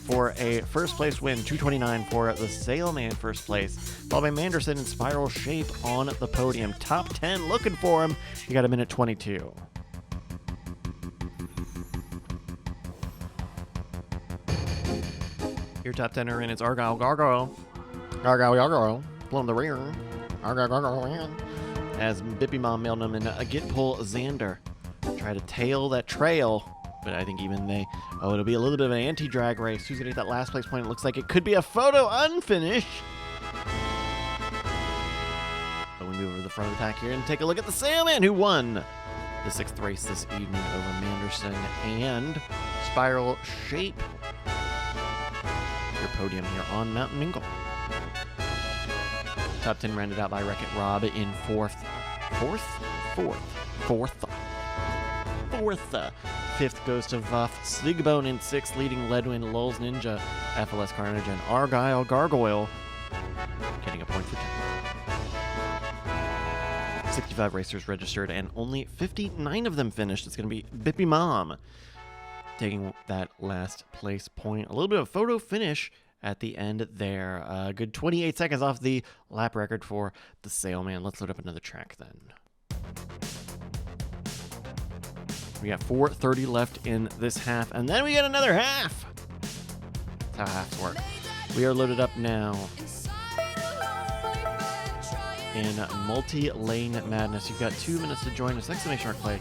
for a first place win. 2:29 for the Sailman first place, followed by Manderson in spiral shape on the podium. Top 10 looking for him. You got 1:22. Your top 10er in, it's Argyle Gargoyle, blowing the rear, Argyle Gargoyle, as Bippy Mom mailed him in a Git Pull Xander. Try to tail that trail, but I think even it'll be a little bit of an anti-drag race. Who's going to get that last place point? It looks like it could be a photo unfinish. But we move over to the front of the pack here and take a look at the Sailman, who won the 6th race this evening over Manderson and Spiral Shape. Your podium here on Mountain Mingle. Top 10 rounded out by Wreck-It Rob in fourth. Fifth goes to Vuff. Zigbone in 6th, leading Ledwin, Lowell's Ninja, FLS Carnage, and Argyle Gargoyle getting a point for 10. 65 racers registered, and only 59 of them finished. It's going to be Bippy Mom taking that last place point. A little bit of photo finish at the end there. A good 28 seconds off the lap record for the Sailman. Let's load up another track then. We got 4:30 left in this half, and then we get another half. That's how halves work. We are loaded up now in multi-lane madness. You've got 2 minutes to join us. Exclamation mark play.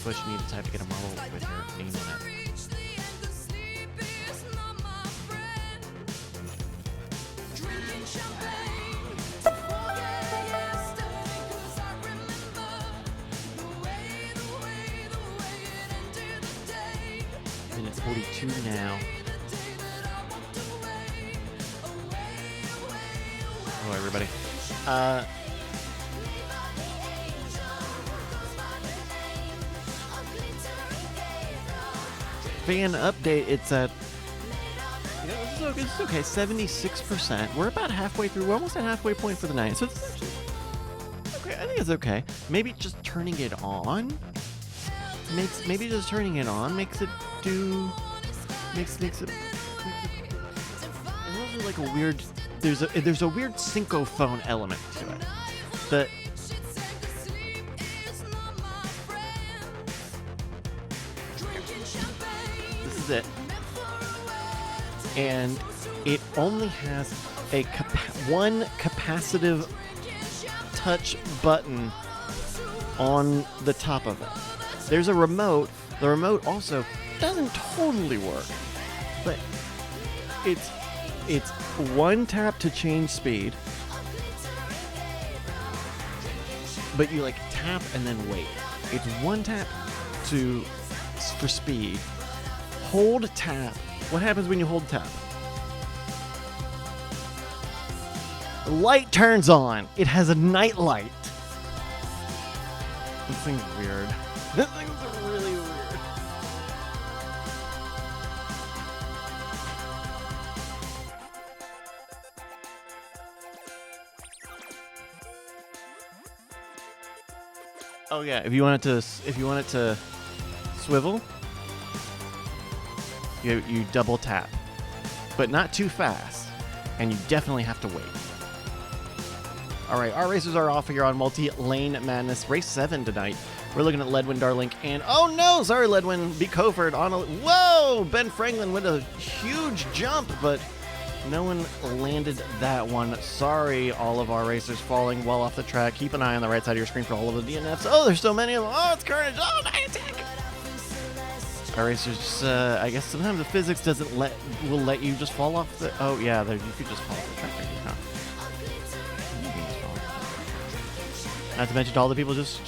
What you need to type to get a marble with your name on it. Minute 42 now. Hello, everybody. Fan update. It's at, this is okay. 76%. We're about halfway through. We're almost at halfway point for the night. So it's okay. I think it's okay. Maybe just turning it on makes it do. Makes it. There's also like a weird. There's a weird syncophone element to it. This is it, and it only has a one capacitive touch button on the top of it. There's a remote. The remote also doesn't totally work, but it's one tap to change speed, but you like tap and then wait. It's one tap for speed. Hold tap. What happens when you hold tap? The light turns on. It has a night light. This thing's weird. This thing's really weird. Oh yeah, if you want it to swivel, you double tap, but not too fast, and you definitely have to wait. All right, our races are off here on Multi-Lane Madness. Race 7 tonight. We're looking at Ledwin Darlink, and oh no, sorry Ledwin, B. Coford on a, whoa! Ben Franklin with a huge jump, but no one landed that one. Sorry, all of our racers falling well off the track. Keep an eye on the right side of your screen for all of the DNFs. Oh, there's so many of them. Oh, it's Carnage. Oh, night attack. Our racers, I guess sometimes the physics will let you just fall off the. Oh yeah, you could just fall off the track. Right here, huh? You can just fall off. Not to mention all the people just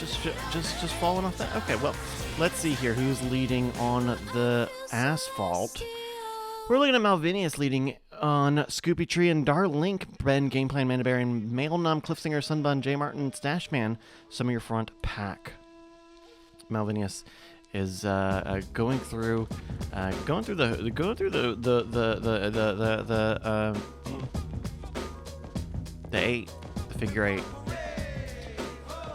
falling off that. Okay, well, let's see here who's leading on the asphalt. We're looking at Malvinius leading on Scoopy Tree and Darlink, Ben, Gameplan, Manabarian, Mailnum, Cliffsinger, Sunbun, J Martin, Stashman. Some of your front pack. Malvinius is going through the figure 8.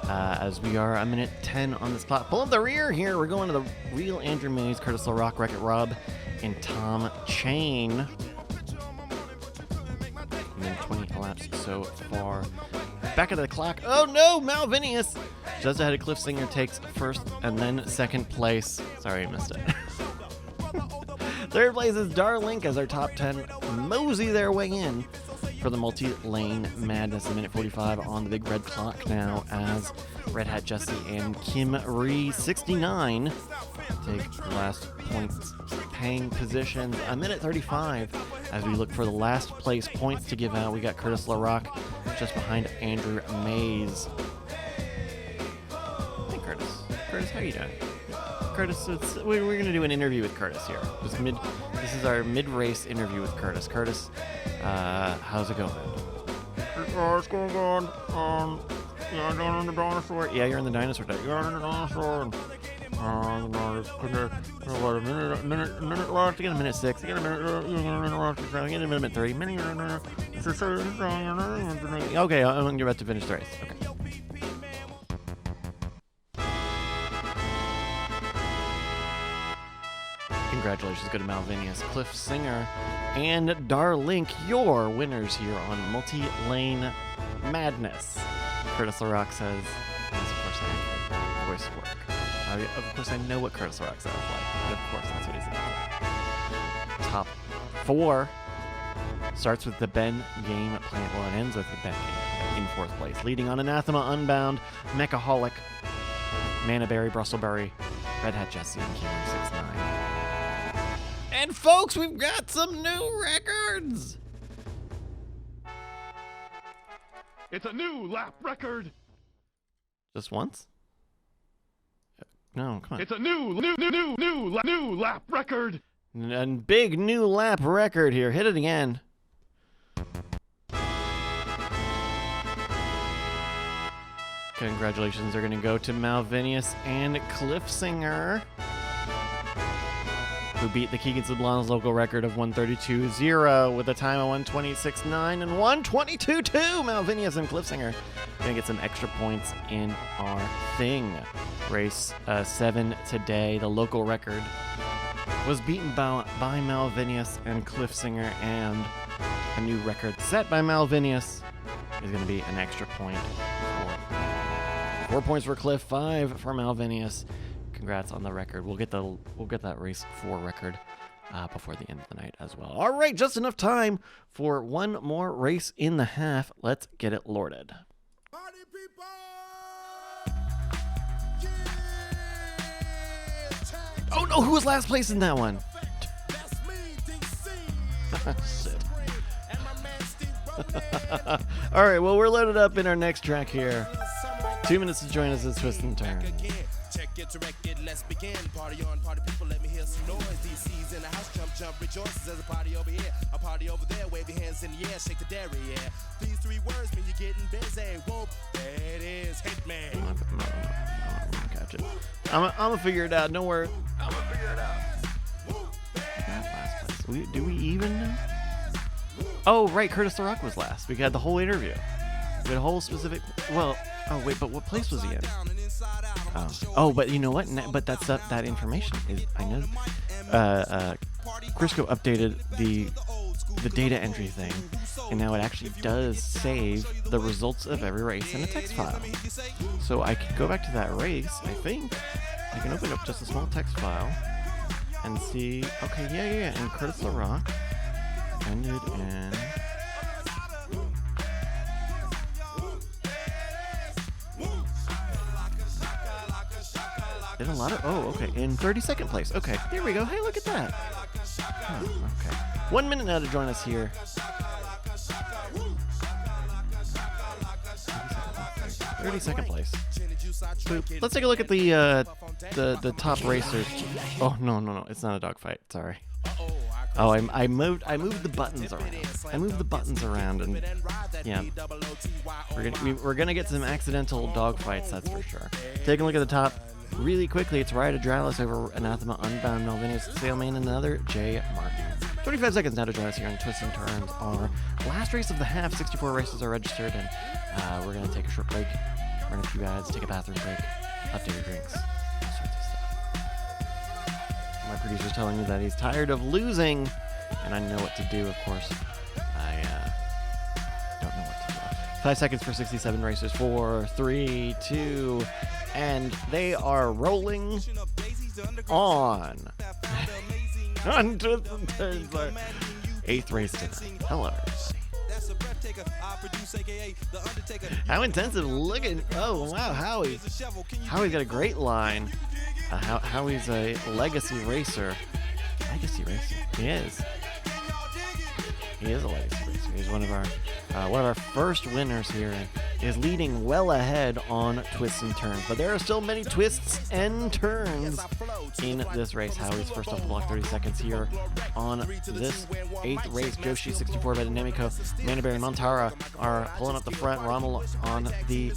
As we are a minute 10 on this plot. Pull up the rear here. We're going to the real Andrew Mays, Curtis LaRock, Wreck-It Rob, and Tom Chain. And then 20 laps so far. Back of the clock. Oh no, Malvinius! Just ahead of Cliffsinger takes first and then second place. Sorry, I missed it. Third place is Darlink as our top 10 mosey their way in for the Multi-Lane Madness. A minute 45 on the big red clock now as Red Hat Jesse and Kim Ree 69 take the last points paying positions. A minute 35 as we look for the last place points to give out. We got Curtis LaRock just behind Andrew Mays. Hey Curtis. Curtis, how you doing? Curtis, we're going to do an interview with Curtis here. This is our mid-race interview with Curtis. Curtis, how's it going? It's going good. Yeah, I'm in the dinosaur. Yeah, you're in the dinosaur type. Yeah, I'm in the dinosaur. What, a minute left? I got a minute 6. I got a minute left. I got a minute 3. Okay, you're about to finish the race. Okay. Congratulations, go to Malvinius, Cliffsinger, and Darlink, your winners here on Multi-Lane Madness. Curtis LaRock says, yes, of course I have voice work. Of course I know what Curtis LaRock sounds like, but of course that's what he sounds like. Top 4 starts with the Ben Game Plan, well it ends with the Ben Game in 4th place. Leading on Anathema, Unbound, Mechaholic, Manaberry, Brustleberry, Red Hat Jesse, and Kimberly 69. And folks, we've got some new records! It's a new lap record. Just once? No, come on. It's a new lap record. And big new lap record here. Hit it again. Congratulations are going to go to Malvinius and Cliffsinger, who beat the Keegan Sablanos local record of 132.0 with a time of 126.9 and 122.2. Malvinius and Cliffsinger gonna get some extra points in our thing. Race 7 today. The local record was beaten by Malvinius and Cliffsinger, and a new record set by Malvinius is gonna be an extra point. 4 points for Cliff, 5 for Malvinius. Congrats on the record. We'll get that race 4 record before the end of the night as well. All right, just enough time for one more race in the half. Let's get it lorded. Party people! Oh no, who was last place in that one? Shit. All right, well, we're loaded up in our next track here. 2 minutes to join us at Twist and Turn. Check it to record, let's begin. Party on, party people, let me hear some noise. DC's in the house, jump, jump, rejoices. There's a party over here, a party over there. Wave your hands in the air, shake the dairy, yeah. These 3 words mean you're getting busy. Whoop, there it is, hit me. I'm gonna catch it. I'm gonna figure it out. Don't worry. I'm gonna figure it out. That last place. Do we even know? Oh, right. Curtis the Rock was last. We had the whole interview. We had a whole specific. Well, oh wait, but what place was he in? Oh, but you know what? But that's that information is. I know. Crisco updated the data entry thing, and now it actually does save the results of every race in a text file. So I can go back to that race. I think I can open up just a small text file and see. Okay, yeah. And Curtis the Rock ended in. Did a lot of. Oh, okay. In 32nd place. Okay, there we go. Hey, look at that. Oh, okay. 1 minute now to join us here. 32nd place. So let's take a look at the top racers. Oh no! It's not a dogfight. Sorry. Oh, I moved the buttons around. I moved the buttons around, and yeah, we're gonna get some accidental dogfights. That's for sure. Take a look at the top. Really quickly, it's Ryan Adralis over Anathema, Unbound, Melvinus, Sailman, and another J. Martin. 25 seconds now to join us here on Twists and Turns. Our last race of the half. 64 races are registered, and we're going to take a short break. Run a few ads, take a bathroom break, update your drinks, all sorts of stuff. My producer's telling me that he's tired of losing, and I know what to do, of course. I don't know what to do. 5 seconds for 67 racers. 4, 3, 2... And they are rolling on. On Twists and Turns, 8th race tonight. Hello, everybody. How intensive looking. Oh, wow. Howie's got a great line. Howie's a legacy racer. Legacy racer. He is. He is a legacy racer. He's one of our first winners here, and is leading well ahead on Twists and Turns. But there are still many twists and turns in this race. Howie's first off the block, 30 seconds here on this 8th race. Joshi 64 by Nemiko, Manaberry, and Montara are pulling up the front. Rommel on the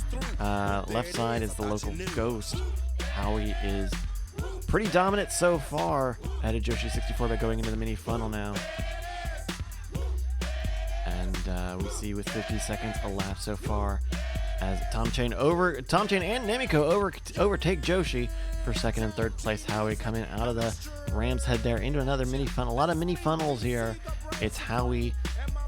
left side is the local Ghost. Howie is pretty dominant so far ahead of Joshi 64 by going into the mini funnel now. And we see with 50 seconds elapsed so far as Tom Chain and Nemiko overtake Joshi for second and third place. Howie coming out of the Ram's Head there into another mini funnel. A lot of mini funnels here. It's Howie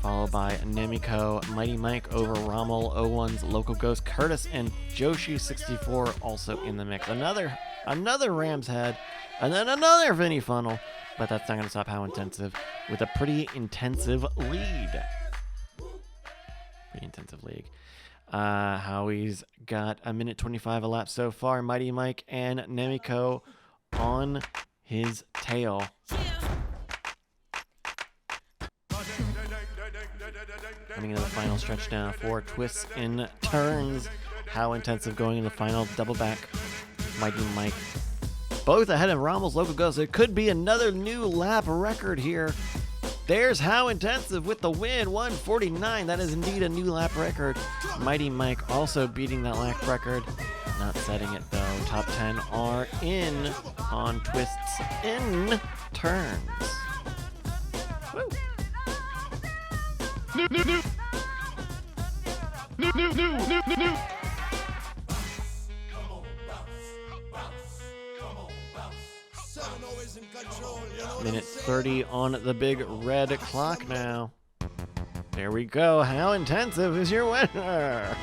followed by Nemiko, Mighty Mike over Rommel, 01's Local Ghost, Curtis, and Joshi 64 also in the mix. Another Ram's Head, and then another mini funnel. But that's not going to stop How Intensive with a pretty intensive lead. Pretty intensive league. Howie's got a minute 25 elapsed so far. Mighty Mike and Nemiko on his tail. Coming into the final stretch now for Twists and Turns. How Intensive going in the final double back. Mighty Mike both ahead of Rommel's Local Ghost. It could be another new lap record here. There's How Intensive with the win, 149. That is indeed a new lap record. Mighty Mike also beating that lap record. Not setting it though. Top 10 are in on Twists and Turns. Woo. New. Minute 30 on the big red clock now. There we go. How Intensive is your winner.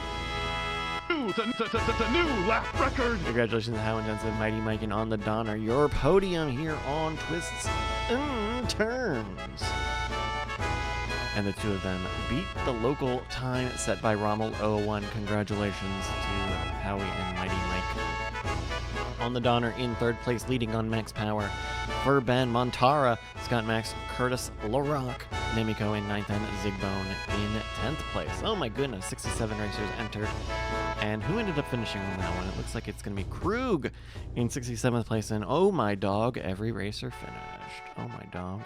It's a new lap record. Congratulations to How Intensive, Mighty Mike, and On the Donner. Your podium here on Twists and Turns. and the two of them beat the local time set by Rommel 001. Congratulations to Howie and Mighty Mike. On the Donner in third place, leading on Max Power. Verben Montara, Scott Max, Curtis LaRock, Nemiko in ninth, and Zigbone in 10th place. Oh my goodness, 67 racers entered. And who ended up finishing on that one? It looks like it's going to be Krug in 67th place. And oh my dog, every racer finished. Oh my dog,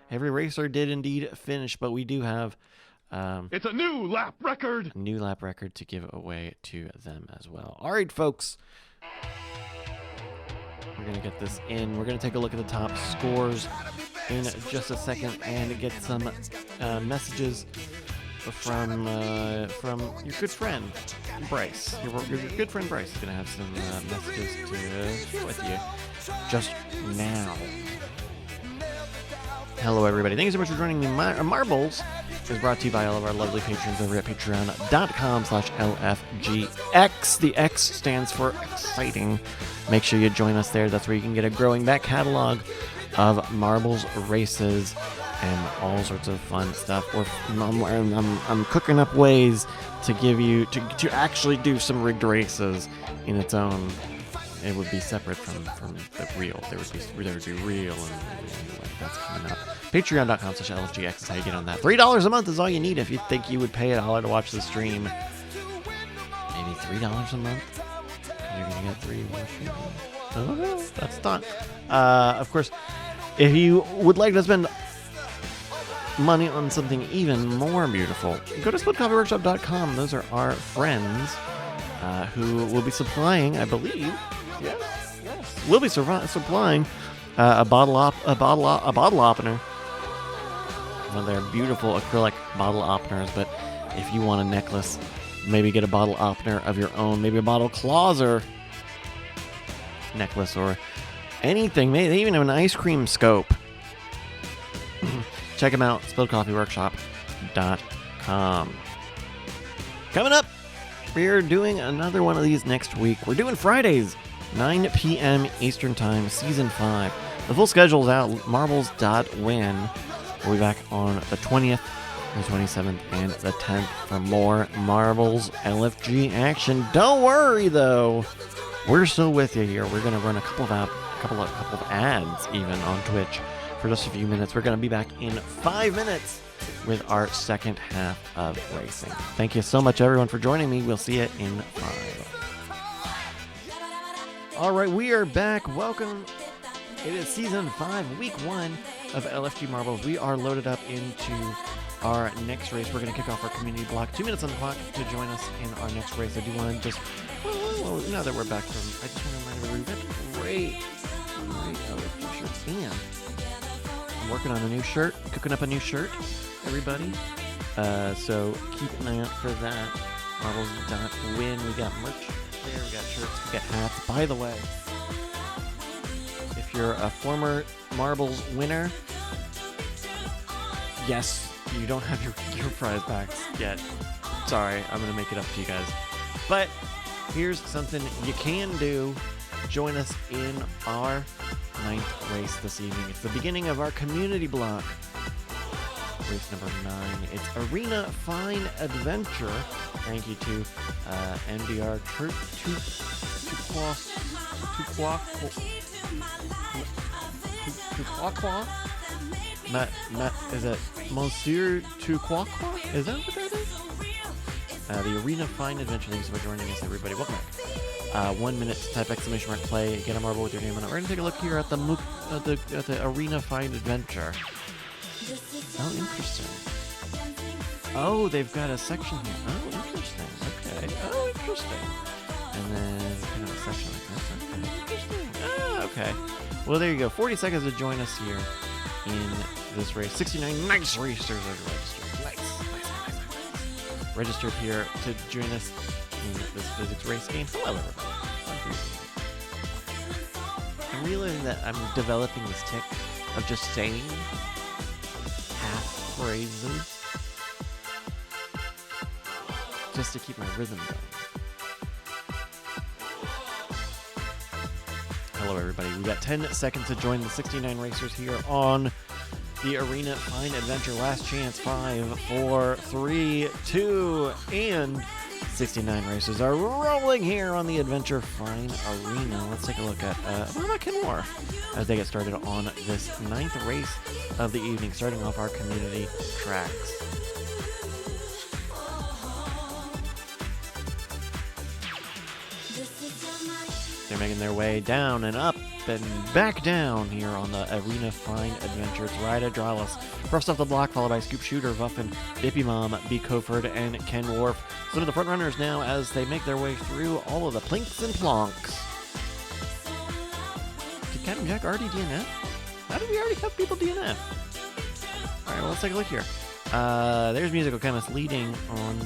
every racer did indeed finish, but we do have It's a new lap record. a new lap record to give away to them as well. All right, folks. We're going to get this in. We're going to take a look at the top scores in just a second and get some messages from your good friend, Bryce. Your good friend Bryce is going to have some messages to share with you just now. Hello, everybody. Thank you so much for joining me. Marbles is brought to you by all of our lovely patrons over at patreon.com/LFGX. The X stands for exciting. Make sure you join us there. That's where you can get a growing back catalog of marbles races and all sorts of fun stuff. I'm cooking up ways to give you to actually do some rigged races in its own. It would be separate from the real. There would be real, and that's coming up. Patreon.com/LFGX is how you get on that. $3 a month is all you need if you think you would pay $1 to watch the stream. Maybe $3 a month. You're gonna get 3 watching. Oh, that's not. Of course, if you would like to spend money on something even more beautiful, go to splitcoffeeworkshop.com. Those are our friends who will be supplying, I believe. Yes. We'll be supplying a bottle opener. One of their beautiful acrylic bottle openers. But if you want a necklace, maybe get a bottle opener of your own. Maybe a bottle closer necklace or anything. They even have an ice cream scope. Check them out. SpilledCoffeeWorkshop.com. Coming up, we're doing another one of these next week. We're doing Fridays, 9 p.m. Eastern Time, Season 5. The full schedule's out, marbles.win. We'll be back on the 20th, the 27th, and the 10th for more Marbles LFG action. Don't worry, though. We're still with you here. We're going to run a couple of ads even on Twitch for just a few minutes. We're going to be back in 5 minutes with our second half of racing. Thank you so much, everyone, for joining me. We'll see you in 5. All right, we are back. Welcome. It is Season 5, Week 1 of LFG Marbles. We are loaded up into our next race. We're going to kick off our community block. 2 minutes on the clock to join us in our next race. I do want to just, well, now that we're back from, I just want to remind everybody, we've got great LFG shirts. And I'm working on a new shirt, cooking up a new shirt, everybody. So keep an eye out for that. Marbles.win. We got merch there, we got shirts, we got hats. By the way, if you're a former Marbles winner, yes, you don't have your prize packs yet. Sorry, I'm going to make it up to you guys. But here's something you can do. Join us in our 9th race this evening. It's the beginning of our community block. Race number 9. It's Arena Fine Adventure. Thank you to MDR is it Monsieur Tuquaqua? Is that what that is? The Arena Fine Adventure. Thanks for joining us, everybody. Welcome back. 1 minute to type ! Play. Get a marble with your name on it. We're gonna take a look here at the Arena Fine Adventure. Oh, interesting. Oh, they've got a section here. Oh, interesting. Okay. Oh, interesting. And then kind of a section like this. Okay. Interesting. Oh, okay. Well, there you go. 40 seconds to join us here in this race. 69 nice racers are registered. Nice. Registered here to join us in this physics race game. Hello, everybody. I'm realizing that I'm developing this tick of just saying half phrases just to keep my rhythm going. Hello, everybody. We got 10 seconds to join the 69 racers here on the Arena Fine Adventure Last Chance 5, 4, 3, 2, and 69 races are rolling here on the Adventure Fine Arena. Let's take a look at what about Kenmore as they get started on this 9th race of the evening, starting off our community tracks. They're making their way down and up and back down here on the Arena Fine Adventure. It's Ryder Dralis first off the block, followed by Scoop Shooter, Vuffin, Dippy Mom, B. Coford, and Ken Worf. Some of the front runners now as they make their way through all of the plinks and plonks. Did Captain Jack already DNF? How did we already have people DNF? Alright, well, let's take a look here. There's Musical Chemist leading on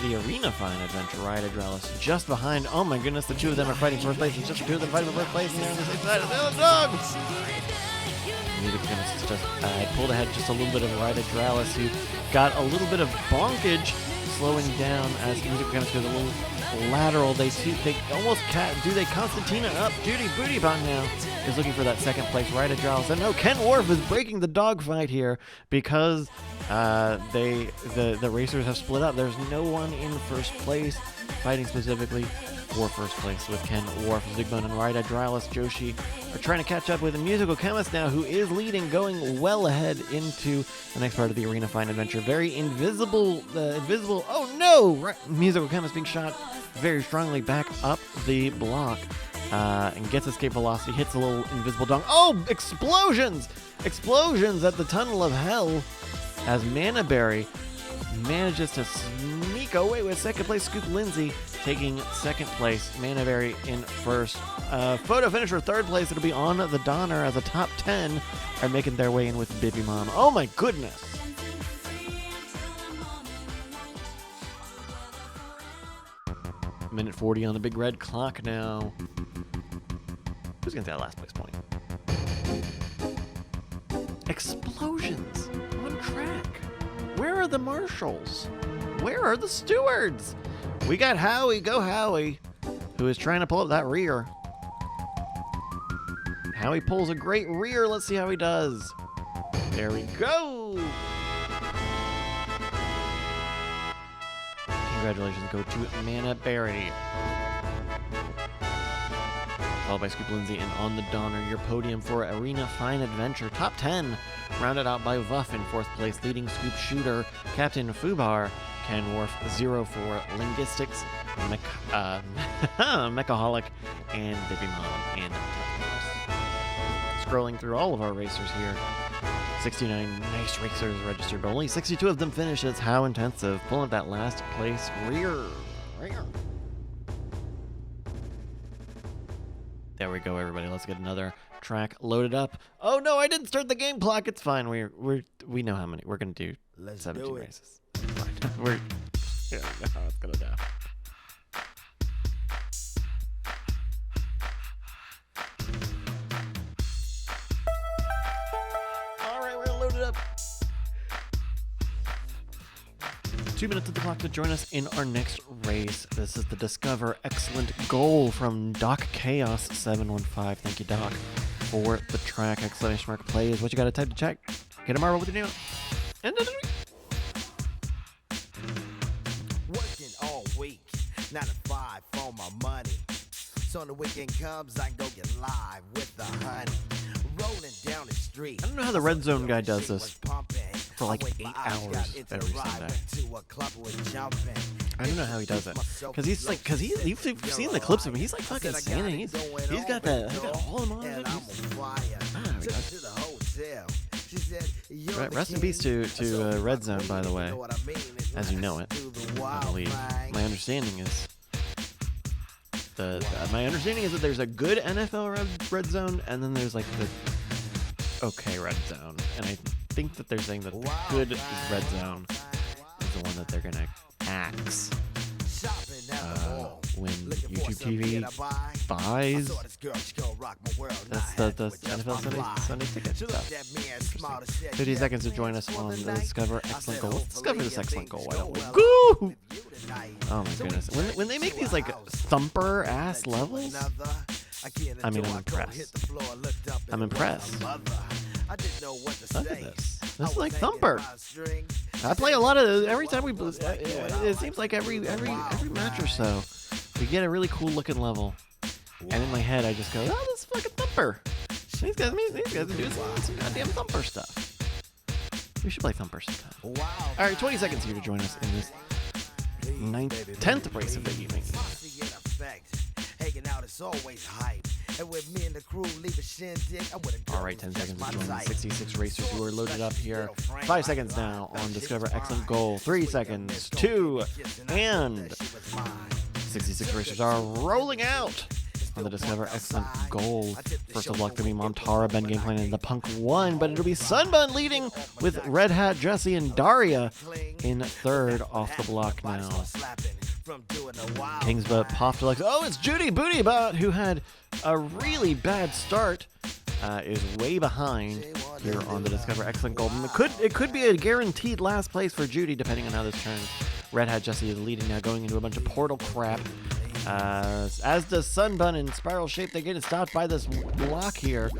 the Arena Fine Adventure. Ryder Dralis just behind. Oh my goodness, the two of them are fighting for first place. It's just the two of them fighting for first place, and they're on the same side of the dog. Musical Chemist is just pulled ahead just a little bit of Ryder Dralis, who got a little bit of bonkage, slowing down as Musical Chemist goes a little lateral. They almost do they Constantina up. Judy Booty Bomb now is looking for that second place. Ryder Dralis, and no, Ken Worf is breaking the dogfight here because the racers have split up. There's no one in first place fighting specifically for first place with Ken Worf, Zigbone, and Ryder Dralis. Joshi are trying to catch up with a Musical Chemist now, who is leading, going well ahead into the next part of the Arena Fine Adventure. Very invisible. Oh no! Musical Chemist being shot very strongly back up the block. And gets escape velocity, hits a little invisible dong. Oh, explosions! Explosions at the Tunnel of Hell as Manaberry manages to sneak away with second place. Scoop Lindsay taking second place. Manaberry in first. Photo finisher third place. It'll be on the Donner as a top 10 are making their way in with Bippy Mom. Oh my goodness. Minute 40 on the big red clock now. Who's going to take that last place point? Explosions on track. Where are the marshals? Where are the stewards? We got Howie, go Howie, who is trying to pull up that rear. Howie pulls a great rear. Let's see how he does. There we go. Congratulations go to Manaberry. Followed by Scoop Lindsay, and on the Donner, your podium for Arena Fine Adventure. Top 10, rounded out by Vuff in fourth place, leading Scoop Shooter, Captain Fubar, Ken Worf, 0 for Linguistics, Mechaholic, and Bippy Mom in top. Scrolling through all of our racers here. 69 nice racers registered, but only 62 of them finished. It's how intensive. Pulling up that last place rear. There we go, everybody. Let's get another track loaded up. Oh no, I didn't start the game clock. It's fine. We know how many. We're gonna do 17 races. We know how it's gonna go. All right, we're gonna load it up. 2 minutes at the clock to join us in our next race. This is the Discover Excellent Goal from Doc Chaos 715. Thank you, Doc, for the track. Exclamation mark play is what you got to type to check. Get a marble with your name. Working all week, 9 to 5 for my money. So when the weekend comes, I can go get live with the honey. Rolling down the street. I don't know how the Red Zone guy does this for like 8 hours every Sunday. I don't know how he does it. Because you've seen the clips of him. He's like fucking standing. He's got all the monitors. I don't know how he does it. Rest in peace to Red Zone, by the way, as you know it, I believe. My understanding is that there's a good NFL Red Zone, and then there's like the okay Red Zone, and I think that they're saying that the good Red Zone is the one that they're gonna axe when YouTube TV buys. That's the NFL Sunday ticket stuff. 50 seconds to join us on the Discover Excellent Goal. Let's discover this excellent goal. Why don't we go? Oh my goodness! When they make these like thumper ass levels, I mean, I'm impressed. Look at this. This is like Thumper. I play a lot of every time we. It seems like every match or so, we get a really cool looking level, and in my head I just go, "Oh, this is fucking Thumper." These guys are doing some goddamn Thumper stuff. We should play Thumper sometime. All right, 20 seconds here to join us in this 10th race of the evening. All right, 10 seconds to join the 66 racers who are loaded up here. 5 seconds now on Discover Excellent Goal. 3 seconds, 2, and 66 racers are rolling out on the Discover Excellent Goal. First of luck to be Montara, Ben Game Plan, and the Punk 1, but it'll be Sunbun leading with Red Hat, Jesse, and Daria in third off the block now. Kingsbutt, Poff Deluxe. Oh, it's Judy Booty Bot, who had a really bad start, is way behind here on the Discover Excellent Goal. It could be a guaranteed last place for Judy, depending on how this turns. Red Hat Jesse is leading now, going into a bunch of portal crap. As does Sunbun in Spiral Shape. They're getting stopped by this block here.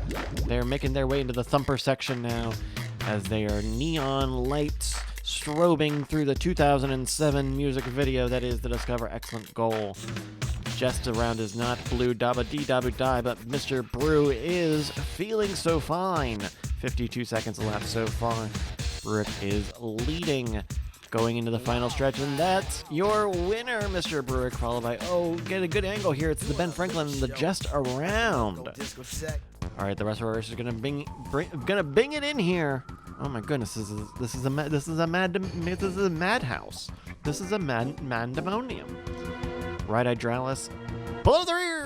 They're making their way into the Thumper section now, as they are neon lights strobing through the 2007 music video that is the Discover Excellent Goal. Just around is not blue dabba dee dabba die, but Mr. Brew is feeling so fine. 52 seconds left so far. Brick is leading going into the final stretch, and that's your winner, Mr. Brewick, followed by, get a good angle here. It's the Ben Franklin and the Just Around. All right, the rest of our racers are gonna bing it in here. Oh my goodness, this is a madhouse. This is a mandemonium. Right Hydraulis, pull the rear.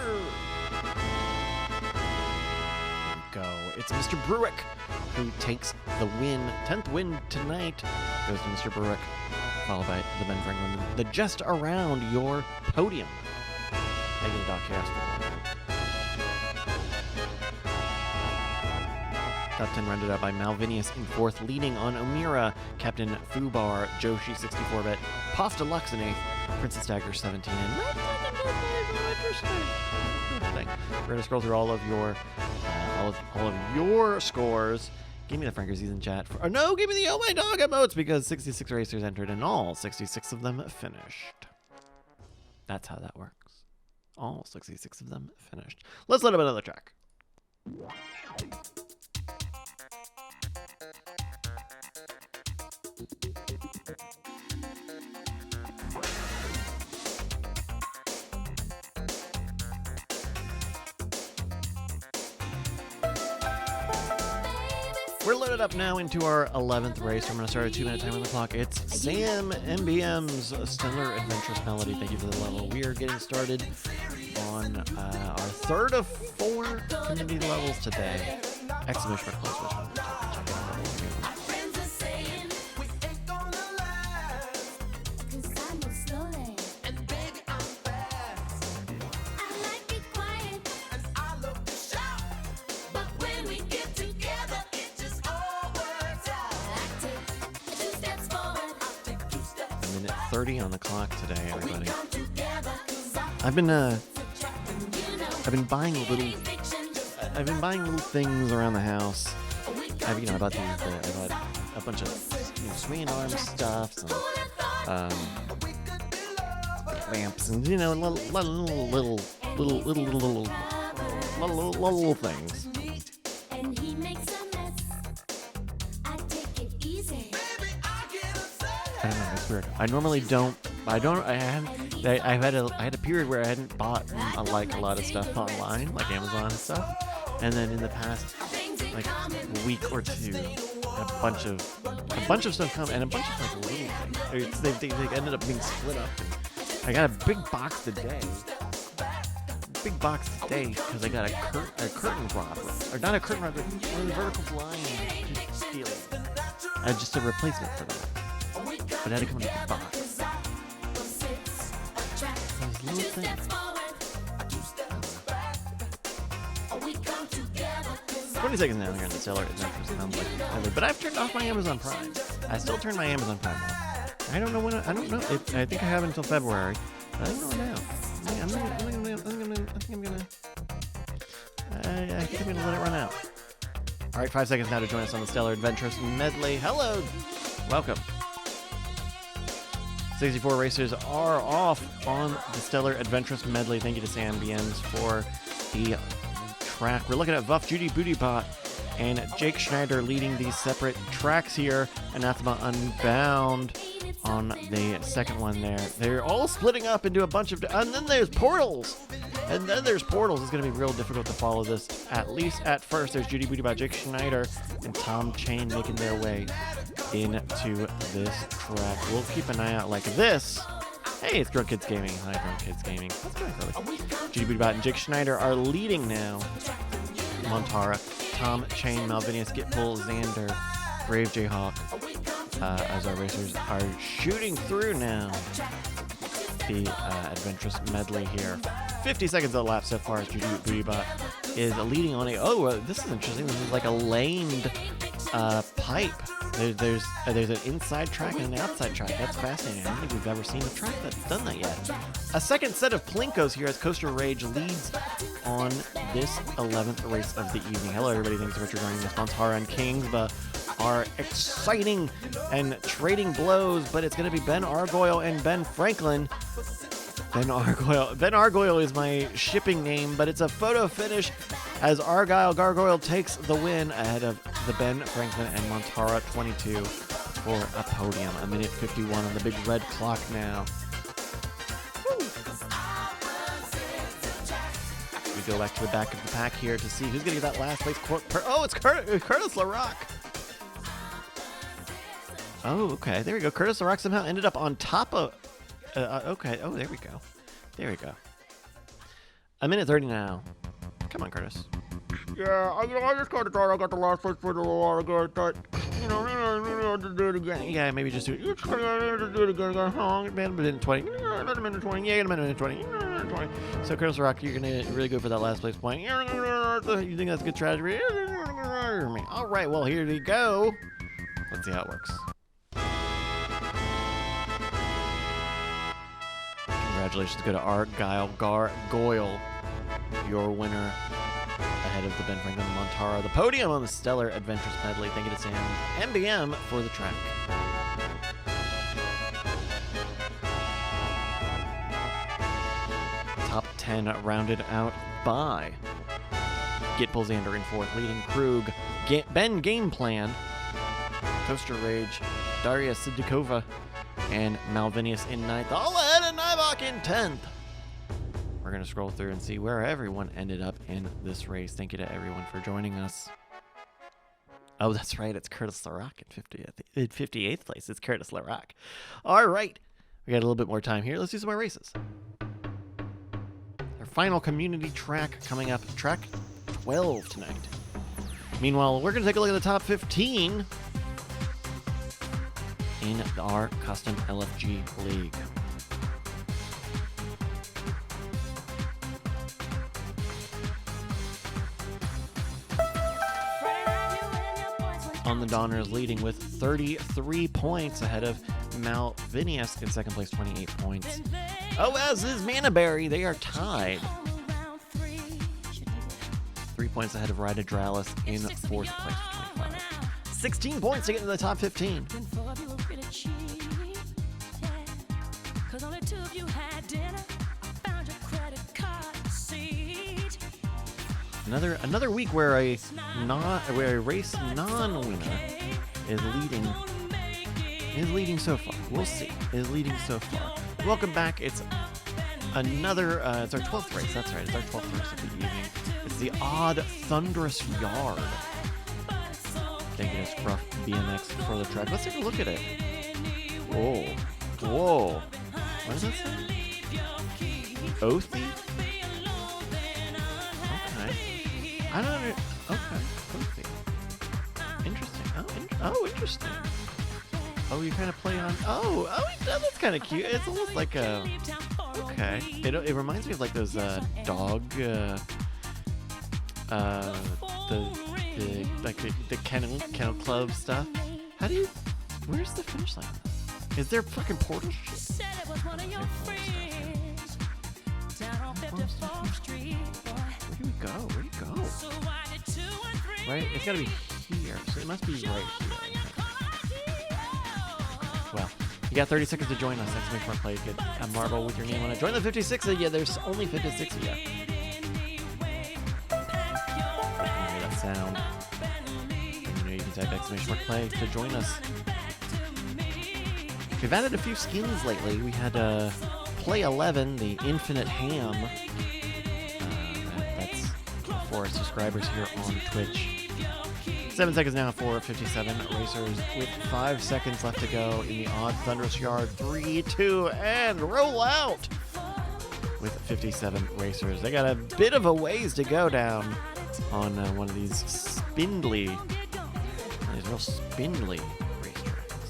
Go. It's Mr. Brewick who takes the win. 10th win tonight goes to Mr. Brewick, followed by the Ben Franklin. The Just Around your podium. Thank you to Doc Chaos. Top 10 rounded out by Malvinius in 4th, leading on Omira, Captain Fubar, Joshi 64-bit, Poff Deluxe in 8th, Princess Dagger 17, and interesting. We're gonna scroll through all of your scores. Give me the Frankers in chat. No, give me the Oh My Dog emotes, because 66 racers entered and all 66 of them finished. That's how that works. All 66 of them finished. Let's let up another track. We're loaded up now into our 11th race. I'm going to start a 2-minute time on the clock. It's Sam MBM's Stellar Adventurous Melody. Thank you for the level. We are getting started on our 3rd of 4 community levels today. Exclamation mark close. Check it out. Minute 30 on the clock today, everybody. I've been buying little things around the house. I bought a bunch of swinging arm stuff, and lamps, and little things. I don't know, it's weird. I normally don't. I had a period where I hadn't bought a lot of stuff online, like Amazon and stuff, and then in the past week or two, a bunch of stuff come, and a bunch of little things. They ended up being split up. I got a big box today. Because I got a curtain rod, or not a curtain rod, but one of the vertical blinds stealing. Just a replacement for that. But it had to come in a box. Those little things. 20 seconds now here on the Stellar Adventures. But I've turned off my Amazon Prime. I still turn my Amazon Prime off. I don't know when. I don't know. I think I have until February. But I don't know now. I think I'm gonna let it run out. All right, 5 seconds now to join us on the Stellar Adventurous Medley. Hello. Welcome. 64 racers are off on the Stellar Adventurous Medley. Thank you to Sam BMs for the track. We're looking at Vuff, Judy Bootybot, and Jake Schneider leading these separate tracks here. Anathema Unbound on the second one there. They're all splitting up into a bunch of... And then there's Portals! And then there's Portals. It's going to be real difficult to follow this, at least at first. There's Judy Bootybot, Jake Schneider, and Tom Chain making their way into this track. We'll keep an eye out like this. Hey, it's Drunk Kids Gaming. Hi, Drunk Kids Gaming. That's going early. Judy Bootybot and Jake Schneider are leading now. Montara, Tom Chain, Malvinius, Gitbull, Xander, Brave Jayhawk, as our racers are shooting through now the Adventurous Medley here. 50 seconds of the lap so far as Judy Bootybot is leading on a... Oh, this is interesting. This is like a laned pipe. There's an inside track and an outside track. That's fascinating. I don't think we've ever seen a track that's done that yet. A second set of Plinkos here as Coaster Rage leads on this 11th race of the evening. Hello, everybody. Thanks so much for joining us. Montara and Kingsba are exciting and trading blows, but it's going to be Ben Argoyle and Ben Franklin. Ben Argoyle is my shipping name, but it's a photo finish as Argyle Gargoyle takes the win ahead of the Ben Franklin and Montara 22 for a podium. A minute 51 on the big red clock now. Woo. We go back to the back of the pack here to see who's going to get that last place. Oh, it's Curtis LaRock. Oh, okay. There we go. Curtis LaRock somehow ended up on top of... okay. Oh, there we go. There we go. A minute 30 now. Come on, Curtis. Yeah, I just kind of thought I got the last place for a little while ago. I thought, to do it again. Yeah, maybe just do it. Just do it again. How long? A minute 20. Another minute 20. Yeah, another minute 20. 20. So, Curtis LaRock, you're going to really go for that last place point. You think that's a good strategy? All right, well, here we go. Let's see how it works. Congratulations go to Argyle Gargoyle, your winner ahead of the Ben Franklin and Montara. The podium on the Stellar Adventures Medley. Thank you to Sam MBM for the track. Top 10 rounded out by Gitbull Xander in fourth, leading Krug, Ben Game Plan, Coaster Rage, Daria Sidikova, and Malvinius in ninth, all ahead of Nybach in 10th. We're going to scroll through and see where everyone ended up in this race. Thank you to everyone for joining us. Oh, that's right. It's Curtis LaRock in 58th place. It's Curtis LaRock. All right. We got a little bit more time here. Let's do some more races. Our final community track coming up, track 12 tonight. Meanwhile, we're going to take a look at the top 15 in our custom LFG league. On the Donners leading with 33 points ahead of Malvinius in second place, 28 points. Oh, as is Manaberry. They are tied. 3 points ahead of Rida Dralis in fourth place with 25. 16 points to get into the top 15. Another week where a race non-winner is leading so far. We'll see. Is leading so far. Welcome back. It's our 12th race. That's right. It's our 12th race of the evening. It's the Odd Thunderous Yard. Thank you to Scruff BMX for the track. Let's take a look at it. Whoa. Whoa. What does that say? Othy? I don't know. Okay. Interesting. Interesting. Oh, you kind of play on. That's kind of cute. It's almost like a. Okay. It reminds me of like those dog. The kennel club stuff. How do you? Where's the finish line? Is there fucking portal shit? Where do we go? Where do you go? Right? It's gotta be here. So it must be right here. I think. Well, you got 30 seconds to join us. Exclamation mark play. Get a marble with your name on it. Join the 56 of you. There's only 56 of you. That sound. And you can type exclamation mark play to join us. We've added a few skins lately. We had Play 11, the Infinite Ham. That's for our subscribers here on Twitch. 7 seconds now for 57 racers with 5 seconds left to go in the odd thunderous yard. 3, 2, and roll out with 57 racers. They got a bit of a ways to go down on one of these real spindly racetracks.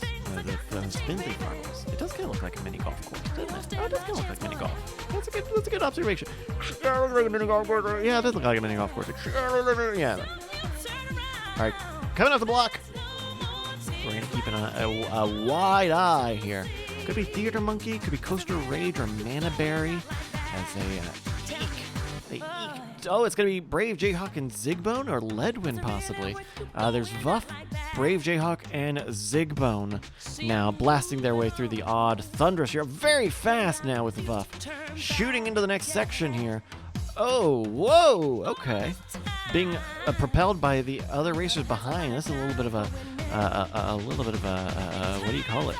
The spindly marbles. It does kind of look like a mini golf course, doesn't it? Oh, it does kind of look like mini golf. That's a good observation. Yeah, it looks like a mini golf course. Yeah, it does look like a mini golf course. Yeah. All right, coming off the block. We're going to keep a wide eye here. Could be Theater Monkey, could be Coaster Rage or Manaberry as they eke. Oh, it's going to be Brave Jayhawk and Zigbone or Leadwind possibly. There's Vuff, Brave Jayhawk, and Zigbone now blasting their way through the odd thunderous yard. Very fast now with Vuff. Shooting into the next section here. Oh, whoa, okay. Being propelled by the other racers behind. This is a little bit of a what do you call it?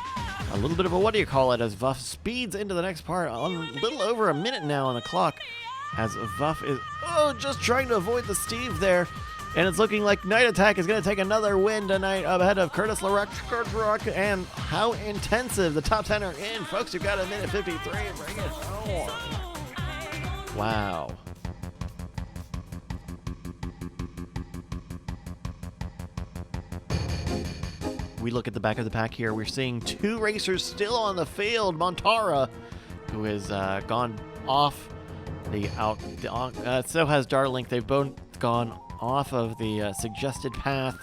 A little bit of a what do you call it as Vuff speeds into the next part. A little over a minute now on the clock as Vuff is just trying to avoid the Steve there. And it's looking like Night Attack is going to take another win tonight up ahead of Curtis LaRock. And how intensive. The top 10 are in. Folks, you've got a minute 53. Bring it on. Wow. We look at the back of the pack here. We're seeing 2 racers still on the field. Montara, who has gone off so has Darlink. They've both gone off of the suggested path,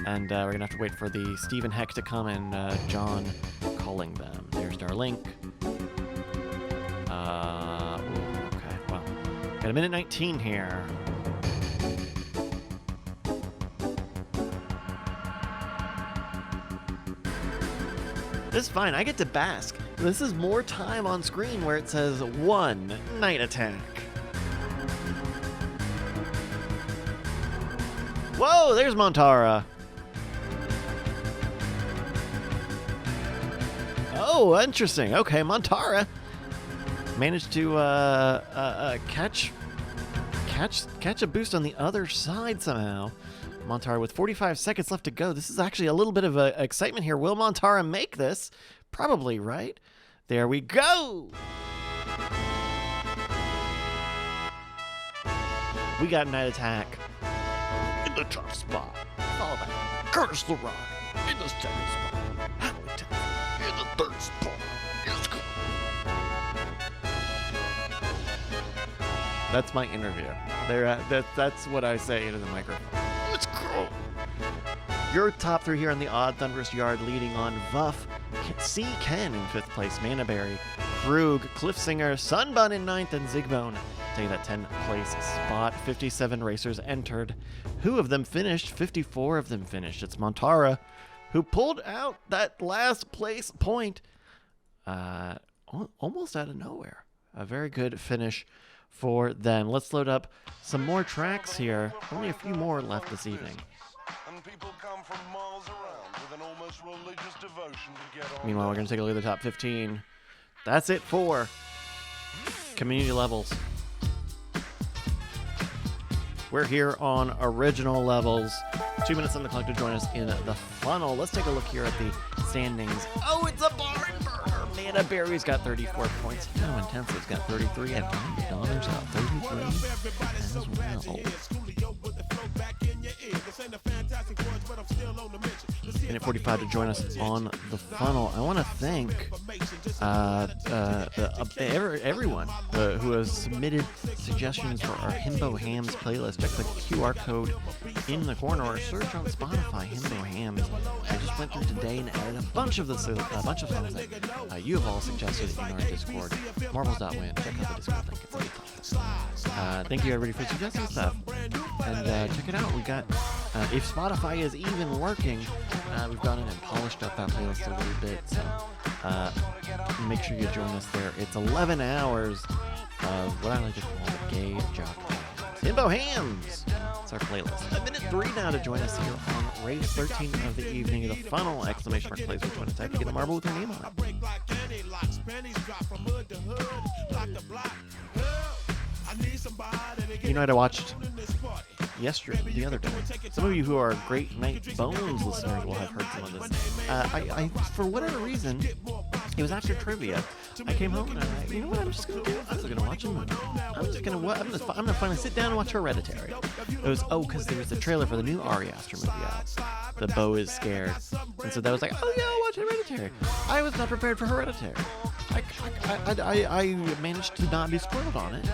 and we're gonna have to wait for the Stephen Heck to come and John calling them. There's Darlink. Okay, well, got a minute 19 here. This is fine. I get to bask. This is more time on screen where it says 1 Night Attack. Whoa, there's Montara. Oh, interesting. Okay, Montara managed to catch a boost on the other side somehow. Montara with 45 seconds left to go. This is actually a little bit of excitement here. Will Montara make this? Probably, right? There we go! We got Night Attack in the top spot. Follow that. Curtis LaRock in the second spot. Howie Taylor in the third spot. Let's go. That's my interview. That's what I say into the microphone. Let's go. Your top 3 here on the odd thunderous yard, leading on Vuff, C. Ken in 5th place, Manaberry, Frug, Cliffsinger, Sunbun in 9th, and Zigbone take that 10th place spot. 57 racers entered. Who of them finished? 54 of them finished. It's Montara, who pulled out that last place point almost out of nowhere. A very good finish for them. Let's load up some more tracks here. Only a few more left this evening. And people come from miles around with an almost religious devotion to get on. Meanwhile, we're going to take a look at the top 15. That's it for community levels. We're here on original levels. 2 minutes on the clock to join us in the funnel. Let's take a look here at the standings. Oh, it's a barn burner. Manaberry's got 34 points. How Intensive's got 33, and Donner's got 33 as well. Minute 45 to join us on the funnel. I want to thank everyone who has submitted suggestions for our Himbo Hams playlist. Check the QR code in the corner or search on Spotify, Himbo Hams. I just went through today and added a bunch of songs that you have all suggested in our Discord. Marbles.win. Check out the Discord link. It's Thank you everybody for suggesting stuff. And check it out. We got, if Spotify is even working, we've gone in and polished up that playlist a little bit. So make sure you join us there. It's 11 hours of what I like to call the gay jock hands. Himbo Hams! It's our playlist. A minute 3 now to join us here on race 13 of the evening. The funnel! Exclamation mark plays which one to type to get a marble with your name on it. You know what I watched the other day? Some of you who are Great Night Bones listeners will have heard some of this. I for whatever reason, it was after trivia. I came home and you know what I'm just gonna do? I'm just gonna watch a movie. I'm gonna finally sit down and watch Hereditary. It was because there was the trailer for the new Ari Aster movie out. The Beau is Scared, and so that was like, oh yeah, I'll watch Hereditary. I was not prepared for Hereditary. I managed to not be spoiled on it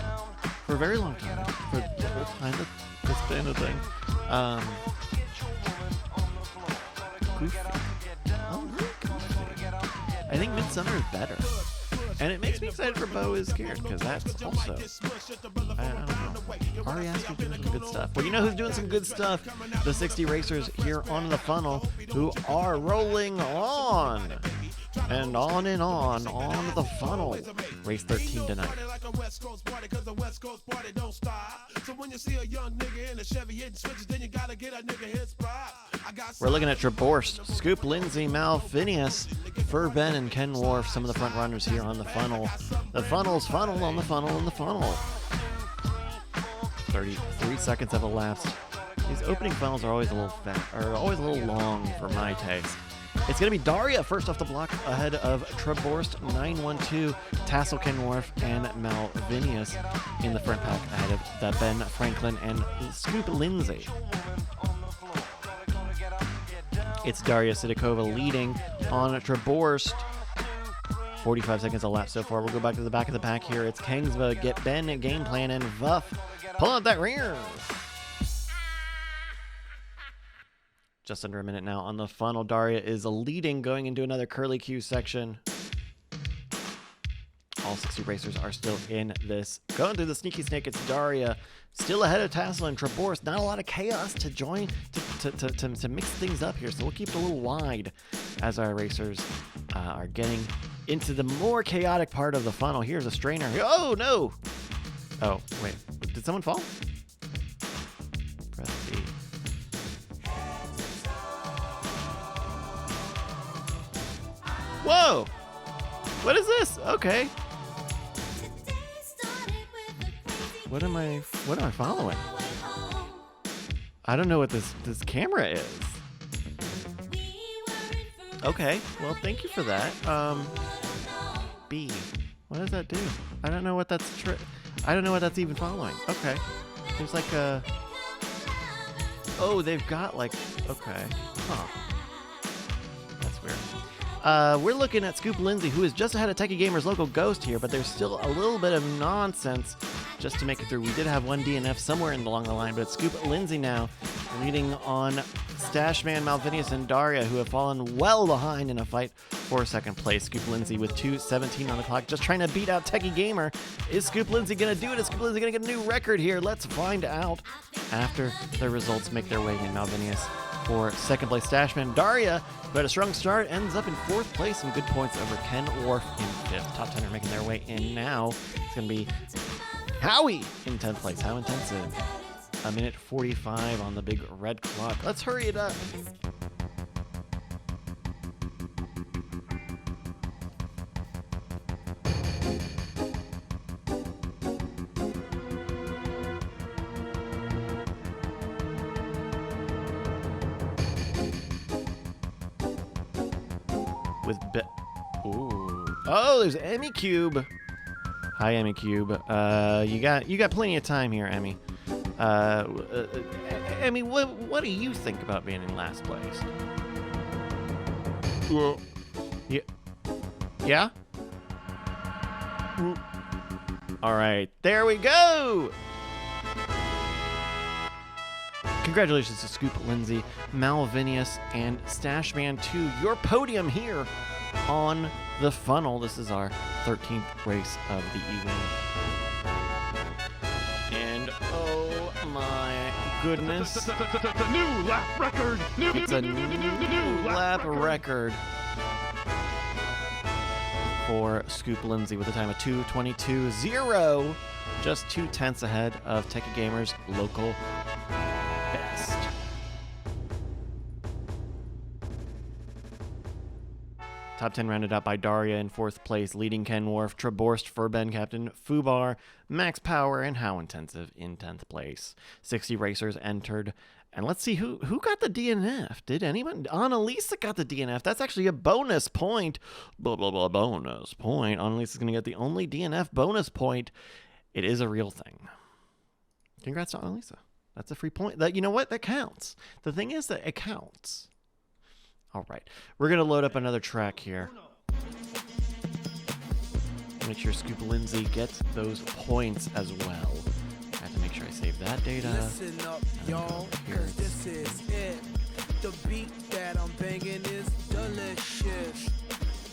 for a very long time, for the whole time that it's been a thing. Goofy. Oh, really goofy. I think Midsummer is better. And it makes me excited for Beau is Scared, because that's also, I don't know, Ari Aster's doing some good stuff. Well, you know who's doing some good stuff? The 60 racers here on the funnel who are rolling on. And on the funnel. Race 13 tonight. We're looking at Traborst, Scoop, Lindsay, Mal, Phineas, Fur Ben, and Ken Wharf, some of the front runners here on the funnel. The funnel's funnel on the funnel on the funnel. 33 seconds have elapsed. These opening funnels are always a little long for my taste. It's going to be Daria first off the block ahead of Traborst, 912, Tassel, Ken Wharf, and Malvinius in the front pack ahead of the Ben Franklin and Scoop Lindsay. It's Daria Sidakova leading on Traborst. 45 seconds elapsed so far. We'll go back to the back of the pack here. It's Kingsva, Get Ben, Game Plan, and Vuff. Pull out that rear. Just under a minute now on the funnel. Daria is leading going into another curly Q section. All 60 racers are still in this. Going through the sneaky snake, it's Daria. Still ahead of Tassel and Traborst. Not a lot of chaos to join, to mix things up here. So we'll keep it a little wide as our racers are getting into the more chaotic part of the funnel. Here's a strainer. Oh, no. Oh, wait. Did someone fall? Press B. Whoa! What is this? Okay. What am I following? I don't know what this camera is. Okay, well thank you for that. B. What does that do? I don't know what that's I don't know what that's even following. Okay. There's like a they've got like okay. Huh. That's weird. We're looking at Scoop Lindsay, who is just ahead of Techie Gamer's local Ghost here, but there's still a little bit of nonsense just to make it through. We did have one DNF somewhere along the line, but it's Scoop Lindsay now leading on Stashman, Malvinius, and Daria, who have fallen well behind in a fight for second place. Scoop Lindsay with 2:17 on the clock, just trying to beat out Techie Gamer. Is Scoop Lindsay going to do it? Is Scoop Lindsay going to get a new record here? Let's find out after the results make their way in. Malvinius for second place. Stashman, Daria, who had a strong start, ends up in fourth place and good points over Ken Wharf in fifth. Top 10 are making their way in now. It's going to be Howie in 10th place. How intensive? A minute 45 on the big red clock. Let's hurry it up. With there's Emmy Cube. Hi, Emmy Cube. You got plenty of time here, Emmy. Emmy, what do you think about being in last place? Well, yeah? All right, there we go. Congratulations to Scoop Lindsay, Malvinius, and Stashman to your podium here on the funnel. This is our 13th race of the evening. Oh my goodness. It's a new lap record. It's a new lap record for Scoop Lindsay with a time of 2:22.0, just 2/10 ahead of Techie Gamer's local best. Top 10 rounded out by Daria in 4th place, leading Ken Worf, Traborst, Furben Captain, Fubar, Max Power, and How Intensive in 10th place. 60 racers entered. And let's see who got the DNF. Did anyone? Annalisa got the DNF. That's actually a bonus point. Blah, blah, blah, bonus point. Annalisa's going to get the only DNF bonus point. It is a real thing. Congrats to Annalisa. That's a free point. You know what? That counts. The thing is that it counts. All right. We're going to load up another track here. Make sure Scoop Lindsay gets those points as well. I have to make sure I save that data. Listen up, y'all, cause this is it. The beat that I'm banging is delicious.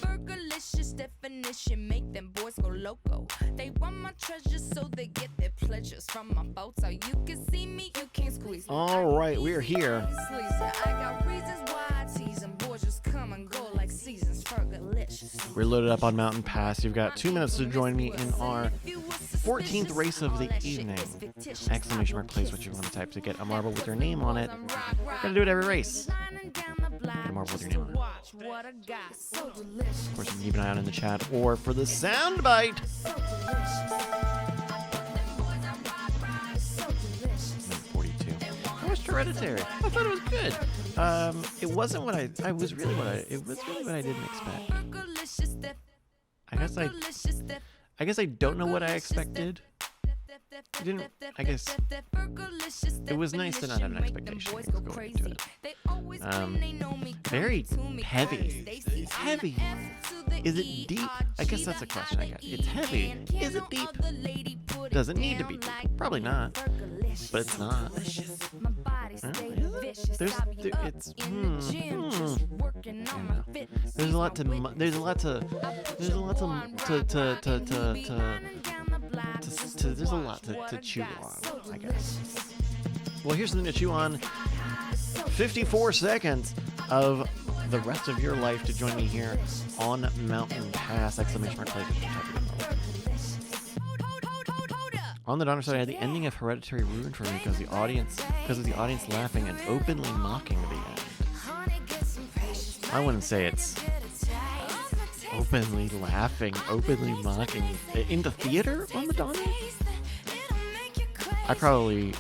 Burgerlicious definition, make them boys go loco. They want my treasures so they get their pleasures from my boat. So you can see me, you can't squeeze me. All right, we are here. I got reasons why I tease them. Boys just come and go like seasons. Burgerlicious. We're loaded up on Mountain Pass. You've got 2 minutes to join me in our 14th race of the evening. Exclamation mark, place what you want to type to get a marble with your name on it. We're gonna do it every race. Get a marble with your name on it. Of course, you can keep an eye out in the chat or for the soundbite. 42. How was Hereditary? I thought it was good. It wasn't what it was really what I didn't expect. I guess I don't know what I expected. I guess it was nice to not have an expectation going into it. Very heavy. Heavy. Is it deep? I guess that's a question I got. It's heavy. Is it deep? Does it need to be deep? Probably not. But it's not. There's a lot to there's a lot to chew on, I guess. Well, here's something to chew on. 54 seconds of the rest of your life to join me here on Mountain Pass! Exclamation mark, play. On the Donner side, I had the ending of Hereditary ruined for me because of the audience laughing and openly mocking the end. I wouldn't say it's openly laughing, openly mocking in the theater on the Donner. I probably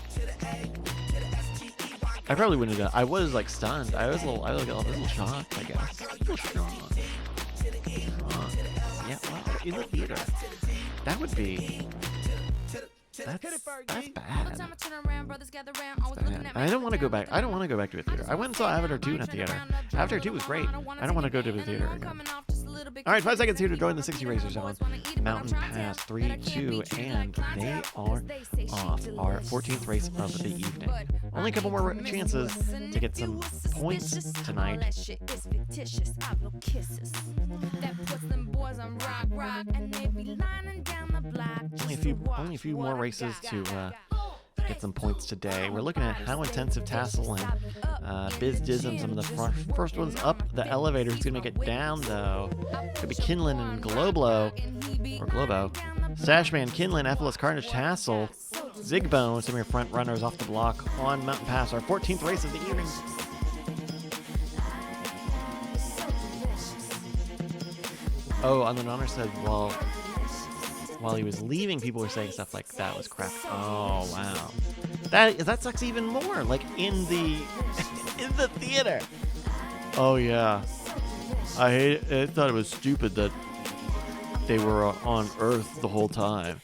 wouldn't have done. I was like stunned. I was a little shocked, I guess. A little shocked. Yeah, wow, in the theater. That would be. That's bad. I don't want to go back. I don't want to go back to a theater. I went and saw Avatar 2 in a theater. Avatar 2 was great. I don't want to go to a theater again. All right, 5 seconds here to join the 60 racers on Mountain Pass 3, 2, and they are off. Our 14th race of the evening. Only a couple more chances to get some points tonight. Only a few more races to get some points today. We're looking at How Intensive, Tassel, and Biz Dism. Some of the first ones up the elevator. Who's going to make it down, though? Could be Kinlan and Globo. Stashman, Kinlan, Ephelis, Carnage, Tassel, Zigbone. Some of your front runners off the block on Mountain Pass. Our 14th race of the evening. Oh, on the Donner said, while he was leaving, people were saying stuff like that was crap. Oh wow, that sucks even more. Like in the theater. Oh yeah, I thought it was stupid that they were on Earth the whole time.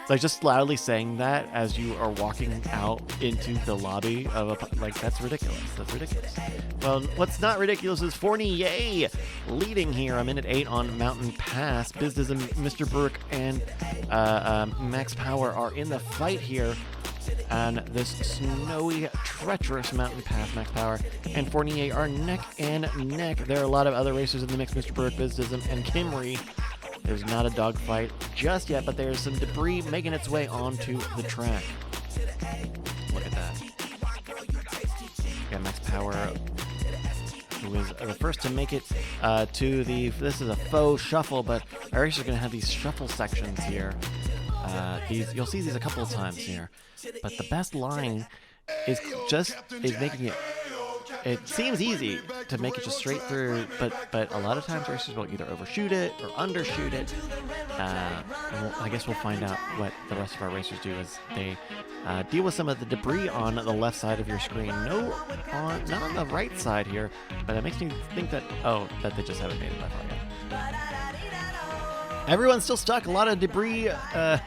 Like just loudly saying that as you are walking out into the lobby of a that's ridiculous. That's ridiculous. Well, what's not ridiculous is Fournier leading here. A minute 8 on Mountain Pass. Bizdism, Mr. Burke, and Max Power are in the fight here on this snowy, treacherous Mountain Pass. Max Power and Fournier are neck and neck. There are a lot of other racers in the mix. Mr. Burke, Bizdism, and Kimry. There's not a dogfight just yet, but there's some debris making its way onto the track. Look at that. Got Max Power, who was the first to make it to the. This is a faux shuffle, but our racer's going to have these shuffle sections here. You'll see these a couple of times here, but the best line is making it. It seems easy to make it just straight through, but a lot of times racers will either overshoot it or undershoot it. I guess we'll find out what the rest of our racers do as they deal with some of the debris on the left side of your screen. Not on the right side here, but it makes me think that they just haven't made it that far yet. Everyone's still stuck. A lot of debris.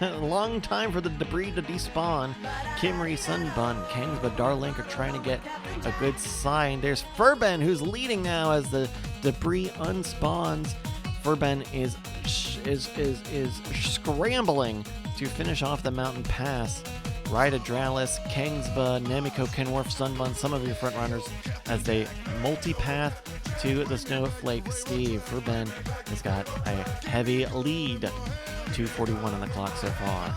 Long time for the debris to despawn. Kimry, Sunbun, Kingsba, Darlink are trying to get a good sign. There's Furben, who's leading now as the debris unspawns. Furben is scrambling to finish off the mountain pass. Rida Dralis, Kingsba, Nemiko, Kenworth, Sunbun, some of your front runners as they multi-path to the Snowflake Steve. Furben has got a heavy lead, 2:41 on the clock so far.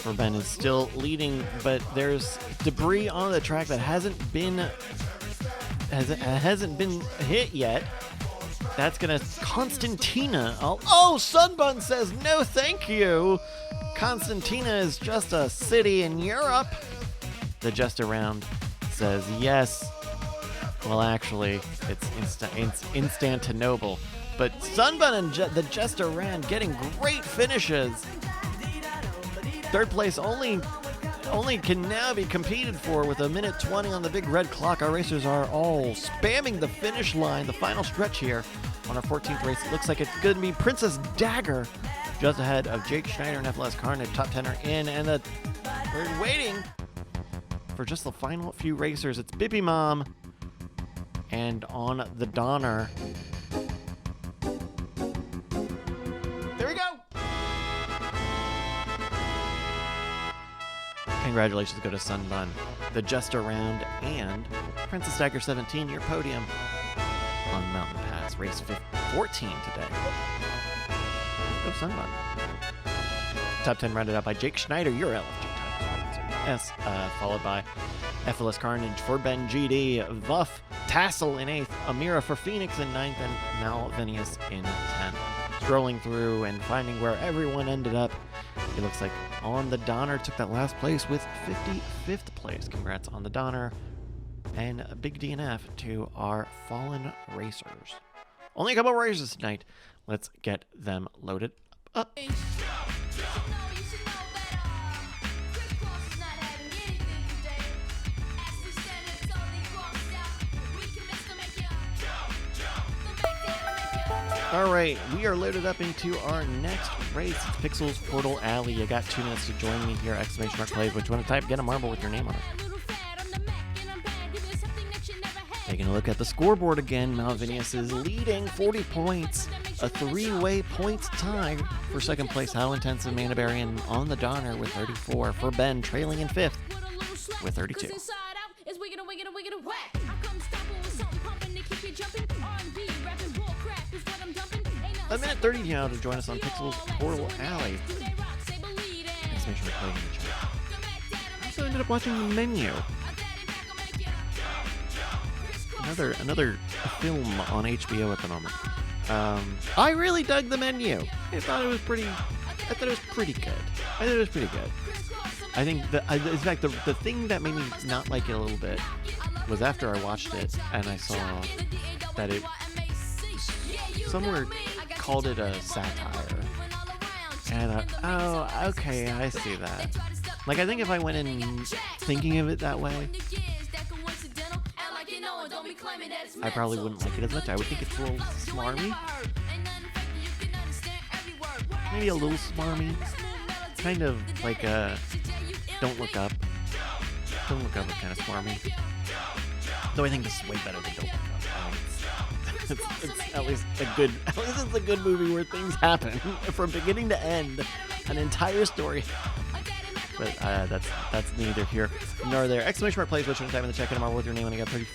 Furben is still leading, but there's debris on the track that hasn't been hit yet. That's gonna Constantina. Sunbun says no, thank you. Constantina is just a city in Europe. The Just Around says yes. Well, actually, it's Instantinople. But Sunbun and the Just Around getting great finishes. Third place only can now be competed for with 1:20 on the big red clock. Our racers are all spamming the finish line, the final stretch here on our 14th race. It looks like it's going to be Princess Dagger just ahead of Jake Schneider and FLS Carnage. Top 10 are in, and we're waiting for just the final few racers. It's Bippy Mom and on the Donner. There we go! Congratulations go to Sunbun, the Just Around, and Princess Dagger 17, your podium on Mountain Pass. Race 14 today. Go Sunbun. Top 10 rounded out by Jake Schneider, your LFG S, followed by FLS Carnage for Ben GD, Vuff, Tassel in 8th, Amira for Phoenix in 9th, and Malvinius in 10th. Scrolling through and finding where everyone ended up, it looks like On the Donner took that last place with 55th place. Congrats On the Donner, and a big DNF to our fallen racers. Only a couple of races tonight. Let's get them loaded up. All right, we are loaded up into our next race. It's Pixels Portal Alley. You got 2 minutes to join me here. ! Plays. What you want to type? Get a marble with your name on it. Taking a look at the scoreboard again. Malvinius is leading 40 points. A 3-way points tie for second place. How Intensive Manabarian on the Donner with 34. For Ben trailing in 5th with 32. A minute 30 now to join us on Pixels Portal Alley. Exclamation play in the chat. I also ended up watching The Menu. Another film on HBO at the moment. I really dug The Menu. I thought it was pretty good. I think in fact the thing that made me not like it a little bit was after I watched it and I saw that it somewhere called it a satire. And I thought, oh, okay, I see that. Like, I think if I went in thinking of it that way, I probably wouldn't like it as much. I would think it's a little smarmy. Maybe a little smarmy. Kind of like a Don't Look Up. Don't Look Up is kind of smarmy. Though I think this is way better than Don't Look Up. It's at least it's a good movie where things happen from beginning to end, an entire story. But that's neither here nor there. Exclamation mark plays, which one time in the check-in marble with your name, and you got 30.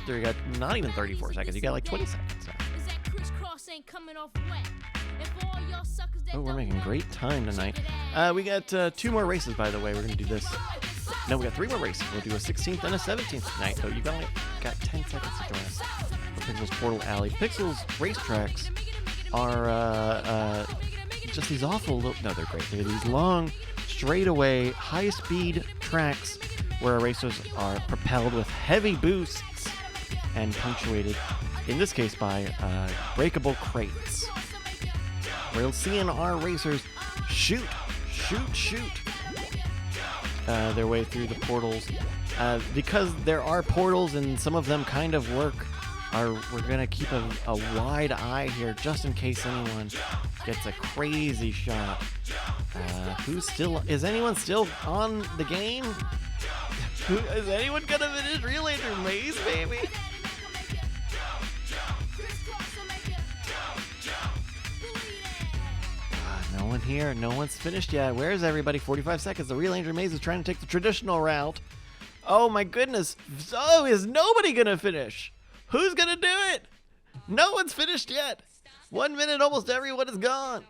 There you got not even 34 seconds. You got like 20 seconds. So. y'all suckers that Oh, we're don't making know. great time tonight. We got 2 more races, by the way. We're going to do this. No, we got 3 more races. We'll do a 16th and a 17th tonight. So you've only got 10 seconds to join us for Pixel's Portal Alley. Pixel's racetracks are just these awful little... No, they're great. They're these long, straightaway, high-speed tracks where our racers are propelled with heavy boosts and punctuated, in this case, by breakable crates. We'll see in our racers shoot their way through the portals. Because there are portals and some of them kind of work, we're going to keep a wide eye here just in case anyone gets a crazy shot. Is anyone still on the game? Is anyone going to finish Real Ranger Maze, baby? No one here. No one's finished yet. Where's everybody? 45 seconds. The Real Ranger Maze is trying to take the traditional route. Oh my goodness. Oh, is nobody going to finish? Who's going to do it? No one's finished yet. 1 minute, almost everyone is gone.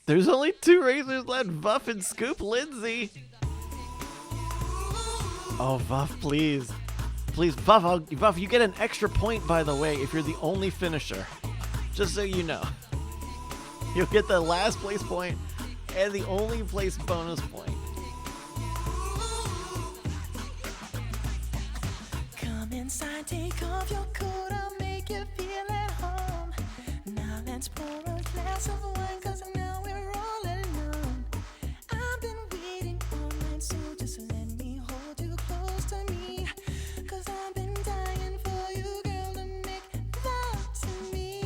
There's only 2 racers left. Vuff and Scoop Lindsay. Oh, Vuff, please. Please, Vuff, Vuff, you get an extra point, by the way, if you're the only finisher. Just so you know. You'll get the last place point and the only place bonus point. Come inside, take off your coat, I'll make you feel at home. Now let's pour a glass of wine, cause now we're all alone. I've been waiting all night, so just let me hold you close to me. Cause I've been dying for you, girl, to make love to me.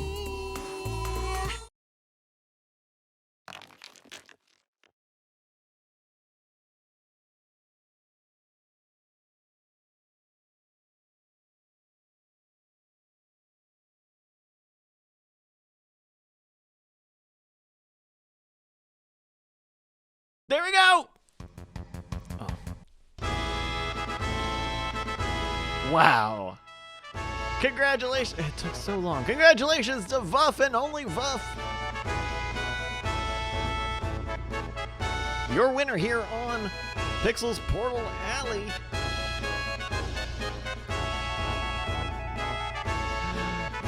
There we go! Oh. Wow. Congratulations. It took so long. Congratulations to Vuff and only Vuff. Your winner here on Pixel's Portal Alley.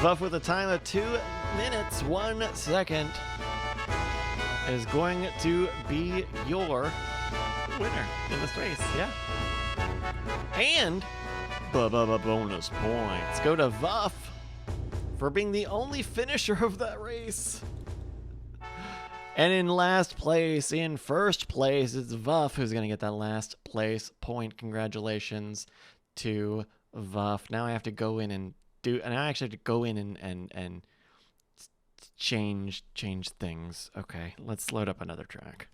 Vuff with a time of 2 minutes, 1 second. Is going to be your winner in this race, yeah. And bonus points go to Vuff for being the only finisher of that race. And in first place, it's Vuff who's going to get that last place point. Congratulations to Vuff. Now I have to go in and I actually have to go in and change things. Okay, let's load up another track.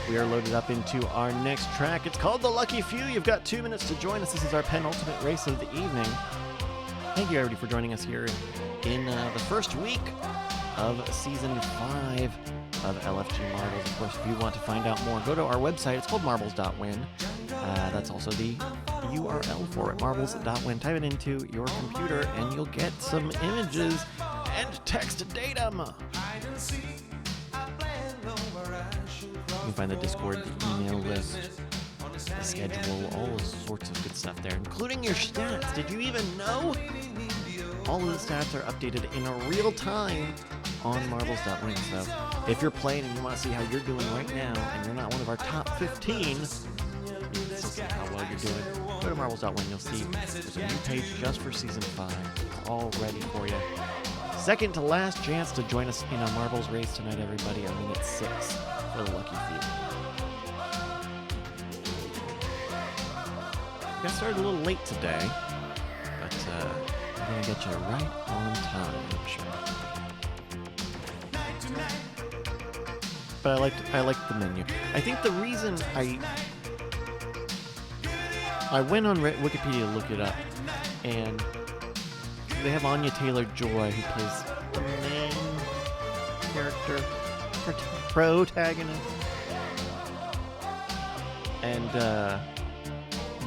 We are loaded up into our next track. It's called The Lucky Few. You've got 2 minutes to join us. This is our penultimate race of the evening. Thank you, everybody, for joining us here in the first week of Season 5 of LFG Marbles. Of course, if you want to find out more, go to our website. It's called marbles.win. That's also the URL for it, marbles.win. Type it into your computer, and you'll get some images and text datum. You can find the Discord, the email list, the schedule, all sorts of good stuff there, including your stats. Did you even know? All of the stats are updated in real time on marbles.win. So if you're playing and you want to see how you're doing right now, and you're not one of our top 15, you can still see how well you're doing. Go to marbles.win. You'll see there's a new page just for Season 5. It's all ready for you. Second to last chance to join us in a marbles race tonight, everybody. I mean, it's 6 for the lucky few. Got started a little late today, but I'm gonna get you right on time, I'm sure. But I like the menu. I think the reason I went on Wikipedia to look it up, and they have Anya Taylor-Joy, who plays the main character, protagonist. And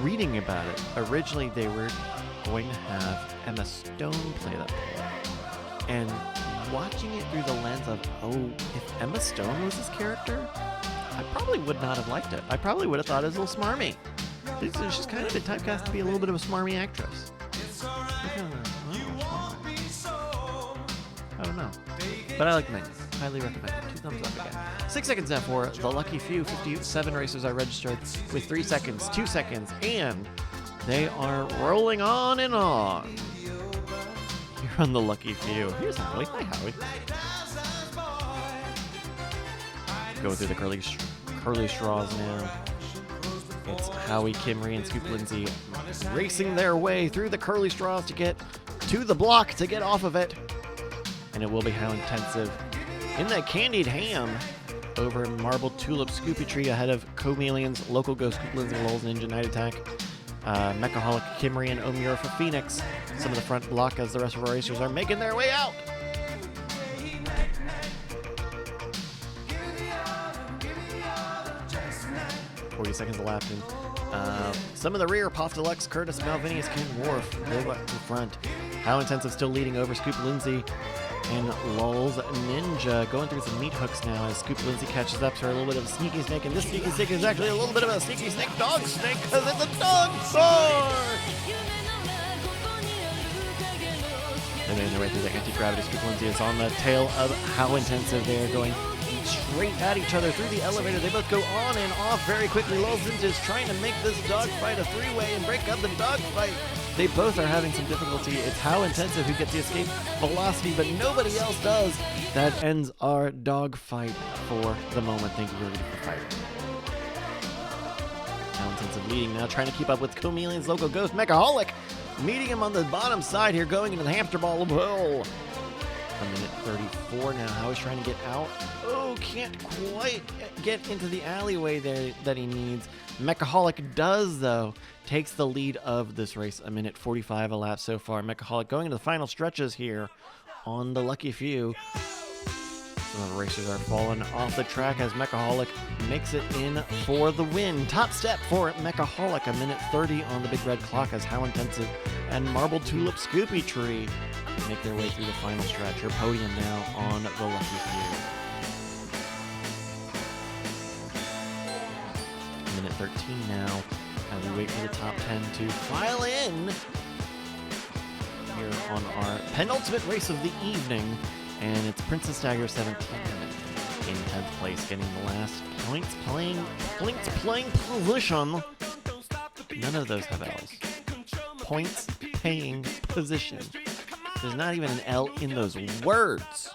reading about it, originally they were going to have Emma Stone play that part. And watching it through the lens of, oh, if Emma Stone was this character, I probably would not have liked it. I probably would have thought it was a little smarmy. She's kind of been typecast to be a little bit of a smarmy actress. I don't know. But I like the menu. Highly recommend it. 2 thumbs up again. 6 seconds now for the lucky few. 57 racers are registered with 3 seconds, 2 seconds, and they are rolling on and on. You're on the lucky few. Here's Howie. Hi, Howie. Go through the curly straws now. It's Howie, Kimry, and Scoop Lindsay racing their way through the curly straws to get to the block to get off of it. And it will be how intensive in that candied ham over Marble Tulip Scoopy Tree ahead of Chameleons, Local Ghost, Scoop Lindsay, Lulz, Ninja Night Attack, Mechaholic, Kimry, and Omura for Phoenix. Some of the front block as the rest of our racers are making their way out. Seconds elapsed. Some of the rear, Poff Deluxe, Curtis, Malvinius, Ken Wharf, go up to front. How Intensive still leading over Scoop Lindsay and Lulz Ninja going through some meat hooks now as Scoop Lindsay catches up to her a little bit of a sneaky snake, and this sneaky snake is actually a little bit of a sneaky snake dog snake because it's a dog sword! They made their way through the anti-gravity. Scoop Lindsay is on the tail of How Intensive. They are going straight at each other through the elevator. They both go on and off very quickly. Lulz Ninja is trying to make this dogfight a 3-way and break up the dogfight. They both are having some difficulty. It's How Intensive who gets the escape velocity, but nobody else does. That ends our dogfight for the moment. Thank you everybody for fighting. How Intensive leading now, trying to keep up with Chameleon's Local Ghost, Mechaholic, meeting him on the bottom side here, going into the hamster ball hole. A minute 34 now. How he's trying to get out. Oh, can't quite get into the alleyway there that he needs. Mechaholic does, though. Takes the lead of this race. A minute 45 elapsed so far. Mechaholic going into the final stretches here on the lucky few. Some of the racers are falling off the track as Mechaholic makes it in for the win. Top step for Mechaholic. A minute 30 on the big red clock as How Intensive and Marble Tulip Scoopy Tree make their way through the final stretch. Your podium now on the lucky few. Minute 13 now as we wait for the top 10 to file in here on our penultimate race of the evening, and it's Princess Dagger 17 in 10th place, getting the last points playing position. None of those have L's. Points paying position. There's not even an L in those words.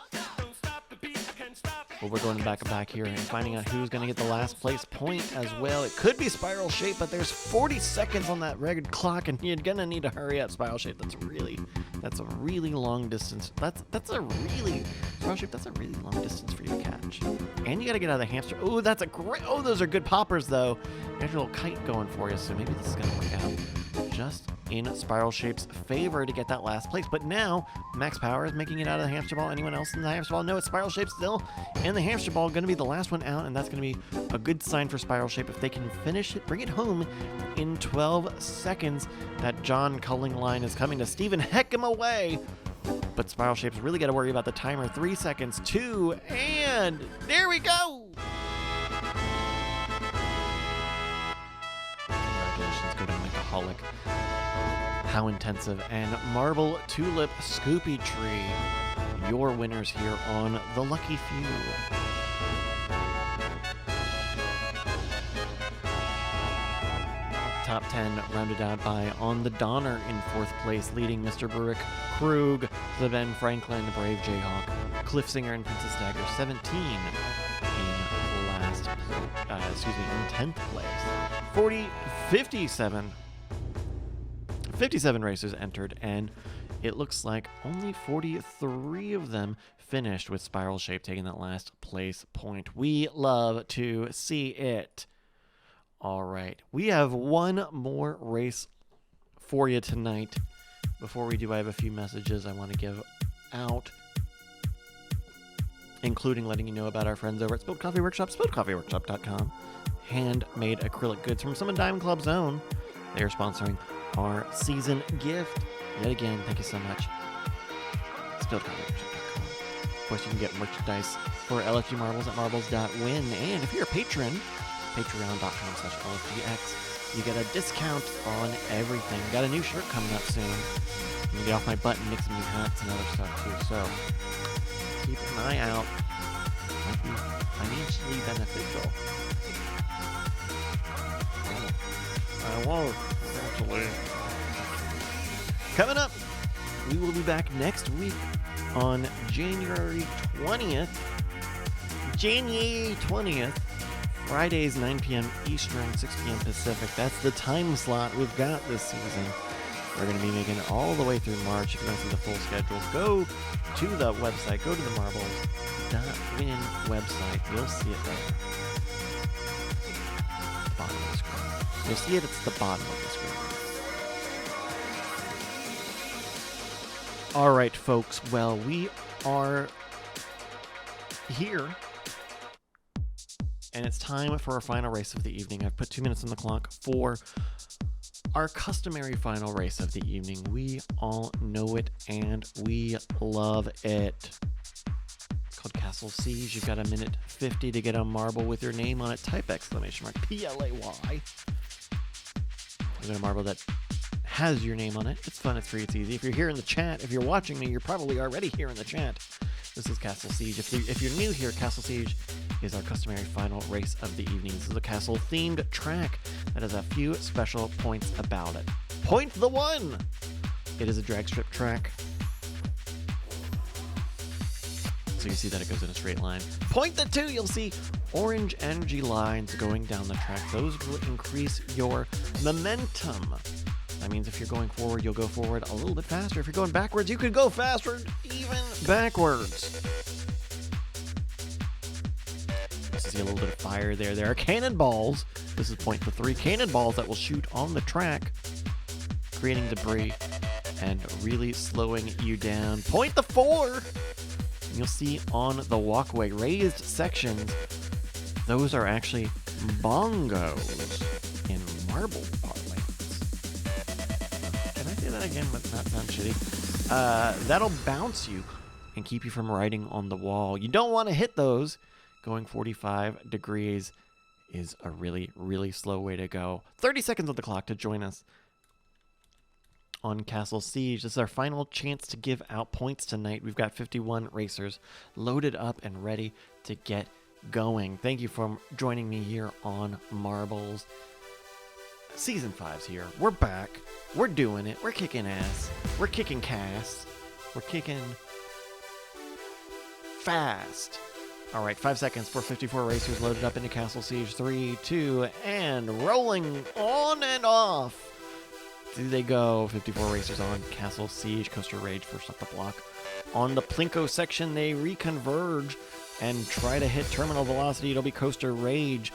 Well, we're going back and back here and finding out who's going to get the last place point as well. It could be Spiral Shape, but there's 40 seconds on that red clock, and you're going to need to hurry up. Spiral Shape, that's a really long distance. Spiral Shape, that's a really long distance for you to catch. And you got to get out of the hamster. Oh, those are good poppers, though. You have your little kite going for you, so maybe this is going to work out just in Spiral Shape's favor to get that last place. But now, Max Power is making it out of the hamster ball. Anyone else in the hamster ball? No, it's Spiral Shape still. And the hamster ball going to be the last one out, and that's going to be a good sign for Spiral Shape if they can finish it, bring it home in 12 seconds. That John Culling line is coming to Stephen Heck him away. But Spiral Shape's really got to worry about the timer. 3 seconds, 2, and there we go! Congratulations go to Mechaholic, How Intensive, and Marble Tulip Scoopy Tree. Your winners here on The Lucky Few. Top 10 rounded out by On the Donner in 4th place, leading Mr. Bruick, Krug, the Ben Franklin, Brave Jayhawk, Cliff Singer, and Princess Dagger 17 in 10th place. 57 racers entered, and it looks like only 43 of them finished with Spiral Shape taking that last place point. We love to see it. All right, we have one more race for you tonight before we do, I have a few messages I want to give out, including letting you know about our friends over at Spilled Coffee Workshop, spilledcoffeeworkshop.com. Handmade acrylic goods from some of Diamond Club's own. They are sponsoring our season gift. Yet again, thank you so much. SpilledCoffeeWorkshop.com. Of course, you can get merchandise for LFG Marbles at marbles.win. And if you're a patron, patreon.com/LFGX, you get a discount on everything. Got a new shirt coming up soon. You can get off my butt and make some new hats and other stuff too. So keep an eye out. Might be financially beneficial. I won't, actually. Coming up, we will be back next week on January 20th. Fridays, 9 p.m. Eastern, 6 p.m. Pacific. That's the time slot we've got this season. We're going to be making it all the way through March. If you want to see the full schedule, go to the website. Go to the marbles.win website. You'll see it there. Bottom of the screen. You'll see it. It's the bottom of the screen. All right, folks. Well, we are here. And it's time for our final race of the evening. I've put 2 minutes on the clock for our customary final race of the evening. We all know it and we love it. It's called Castle Siege. You've got a minute 50 to get a marble with your name on it. Type exclamation mark PLAY. You get a marble that has your name on it. It's fun, it's free, it's easy. If you're here in the chat, if you're watching me, you're probably already here in the chat. This is Castle Siege. If you're new here, Castle Siege is our customary final race of the evening. This is a castle-themed track that has a few special points about it. Point the one! It is a drag strip track. So you see that it goes in a straight line. Point the two! You'll see orange energy lines going down the track. Those will increase your momentum. That means if you're going forward, you'll go forward a little bit faster. If you're going backwards, you could go faster even backwards. See a little bit of fire there. There are cannonballs. This is point the three. Cannonballs that will shoot on the track, creating debris and really slowing you down. Point the four. And you'll see on the walkway, raised sections. Those are actually bongos in marble parlance. Can I say that again but not sound shitty? That'll bounce you and keep you from riding on the wall. You don't want to hit those. Going 45 degrees is a really, really slow way to go. 30 seconds on the clock to join us on Castle Siege. This is our final chance to give out points tonight. We've got 51 racers loaded up and ready to get going. Thank you for joining me here on Marbles. Season 5's here. We're back. We're doing it. We're kicking ass. We're kicking casts. We're kicking fast. All right, 5 seconds for 54 racers loaded up into Castle Siege. 3, 2, and rolling on and off. Do they go? 54 racers on Castle Siege. Coaster Rage first up the block. On the Plinko section, they reconverge and try to hit terminal velocity. It'll be Coaster Rage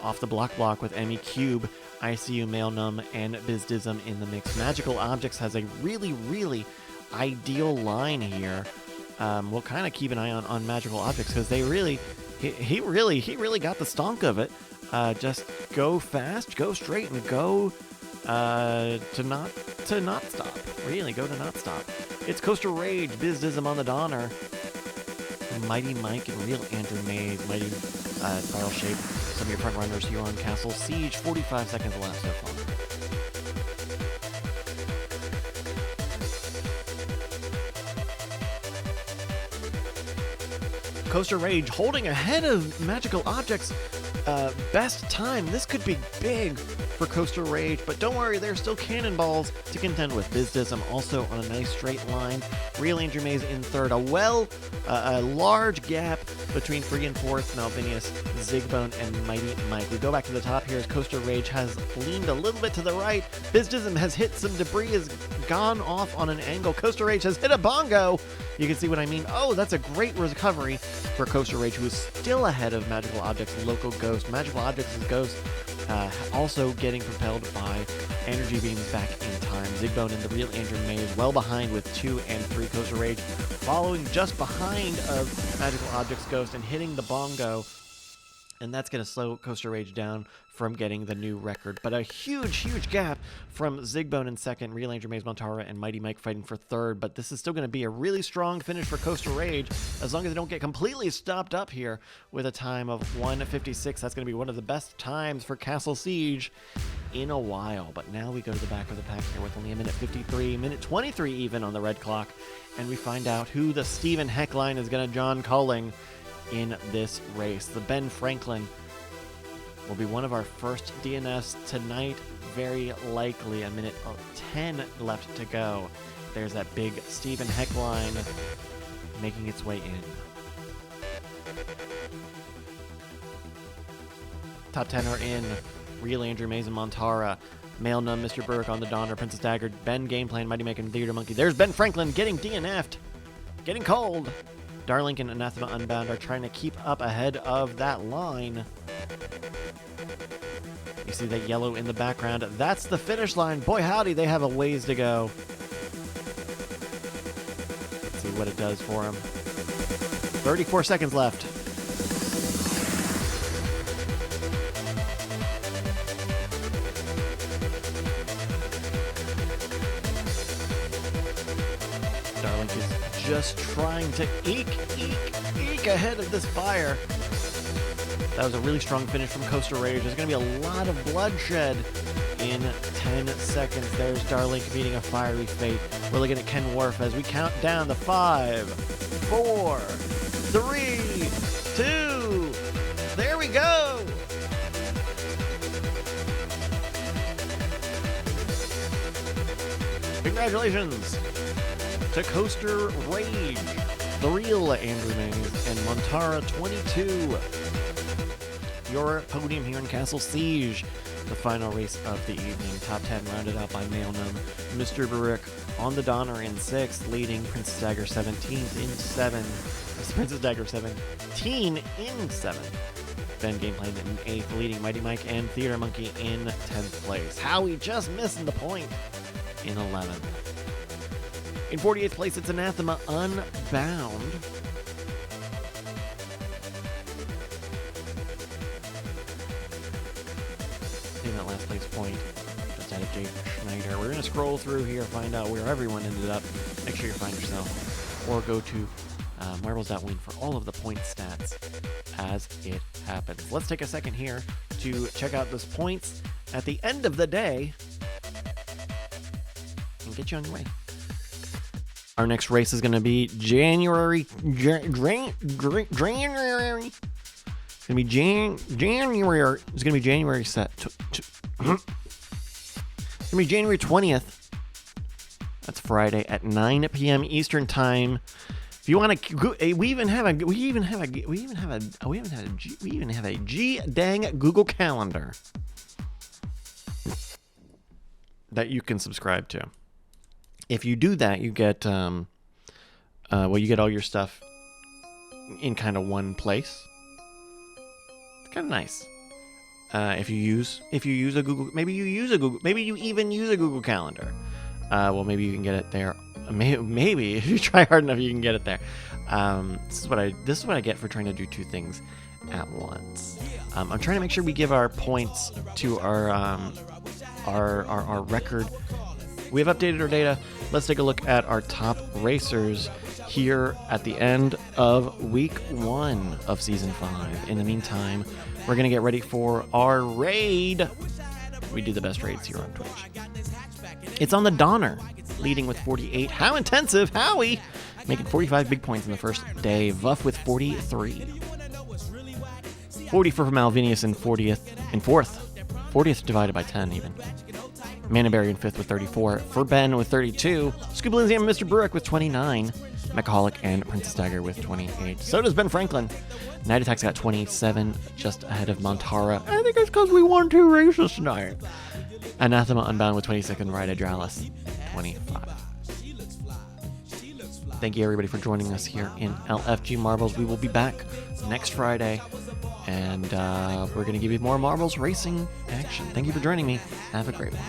off the block with Emmy Cube, ICU, Mail Numb, and Bizdism in the mix. Magical Objects has a really, really ideal line here. We'll kind of keep an eye on Magical Objects because they really, he really got the stonk of it. Just go fast, go straight, and go to not stop. Really, go to not stop. It's Coaster Rage, Bizdism on the Donner, Mighty Mike, and Real Andrew Mays, Mighty Spiral Shape. Some of your front runners here on Castle Siege. 45 seconds left so far. Coaster Rage holding ahead of Magical Objects. Best time. This could be big for Coaster Rage, but don't worry, there's still cannonballs to contend with. Bizdism also on a nice straight line. Real Andrew Mays in third. A large gap between 3 and 4th. Malvinius, Zigbone, and Mighty Mike. We go back to the top here as Coaster Rage has leaned a little bit to the right. Bizdism has hit some debris, has gone off on an angle. Coaster Rage has hit a bongo. You can see what I mean. Oh, that's a great recovery for Coaster Rage, who is still ahead of Magical Objects' Local Ghost. Magical Objects' Ghost also getting propelled by Energy Beam is back in time. Zigbone and the real Andrew Mays well behind with 2 and 3. Coaster Rage following just behind of Magical Objects Ghost and hitting the bongo. And that's going to slow Coaster Rage down from getting the new record. But a huge, huge gap from Zigbone in second, Real Andrew Mays, Montara, and Mighty Mike fighting for third. But this is still going to be a really strong finish for Coaster Rage as long as they don't get completely stopped up here with a time of 1:56. That's going to be one of the best times for Castle Siege in a while. But now we go to the back of the pack here with only a minute 53, minute 23 even on the red clock. And we find out who the Stephen Heckline is going to John Culling in this race. The Ben Franklin will be one of our first DNFs tonight, very likely. A minute 10 left to go. There's that big Stephen Heckline making its way in. Top 10 are in. Real Andrew Mays and Montara. Male Numb, Mr. Burke on the Donner, Princess Dagger, Ben Game Plan, Mighty Mike, and Theater Monkey. There's Ben Franklin getting DNF'd. Getting cold. Darlink and Anathema Unbound are trying to keep up ahead of that line. You see that yellow in the background. That's the finish line. Boy, howdy, they have a ways to go. Let's see what it does for them. 34 seconds left. Darlink is just trying to eke ahead of this fire. That was a really strong finish from Coaster Rage. There's going to be a lot of bloodshed in 10 seconds. There's Darlink meeting a fiery fate. We're looking at Ken Worf as we count down the 5, 4, 3, 2. There we go. Congratulations to Coaster Rage, the real Andrew Mays, and Montara 22. Your podium here in Castle Siege. The final race of the evening. Top 10 rounded out by Male Numb, Mr. Baruch on the Donner in 6th, leading Princess Dagger 17th in 7th. Princess Dagger 17 in 7th. Ben Game Plan in 8th, leading Mighty Mike and Theater Monkey in 10th place. Howie just missing the point in 11th. In 48th place, it's Anathema Unbound. In that last place point, just out of Jake Schneider. We're going to scroll through here, find out where everyone ended up. Make sure you find yourself. Or go to marbles.win for all of the point stats as it happens. Let's take a second here to check out those points at the end of the day and get you on your way. Our next race is going to be January. It's going to be January. It's going to be January set. It's going to be January 20th. That's Friday at 9 p.m. Eastern time. If you want to, we even have a G dang Google Calendar that you can subscribe to. If you do that, you get you get all your stuff in kind of one place. It's kind of nice. If you use a Google, maybe you even use a Google Calendar. Well, maybe you can get it there. Maybe if you try hard enough, you can get it there. This is what I get for trying to do two things at once. I'm trying to make sure we give our points to our record. We have updated our data. Let's take a look at our top racers here at the end of week 1 of season 5. In the meantime, we're going to get ready for our raid. We do the best raids here on Twitch. It's on the Donner, leading with 48. How intensive, Howie! Making 45 big points in the first day. Vuff with 43. 40 for Malvinius in 4th. 40th divided by 10 even. Manaberry in 5th with 34. For Ben with 32. Scuba Lindsay and Mr. Burek with 29. Mechaholic and Princess Dagger with 28. So does Ben Franklin. Night Attack's got 27, just ahead of Montara. I think it's because we won 2 races tonight. Anathema Unbound with 26 and Ride Adralis 25. Thank you everybody for joining us here in LFG Marbles. We will be back next Friday, and we're going to give you more Marbles racing action. Thank you for joining me. Have a great one.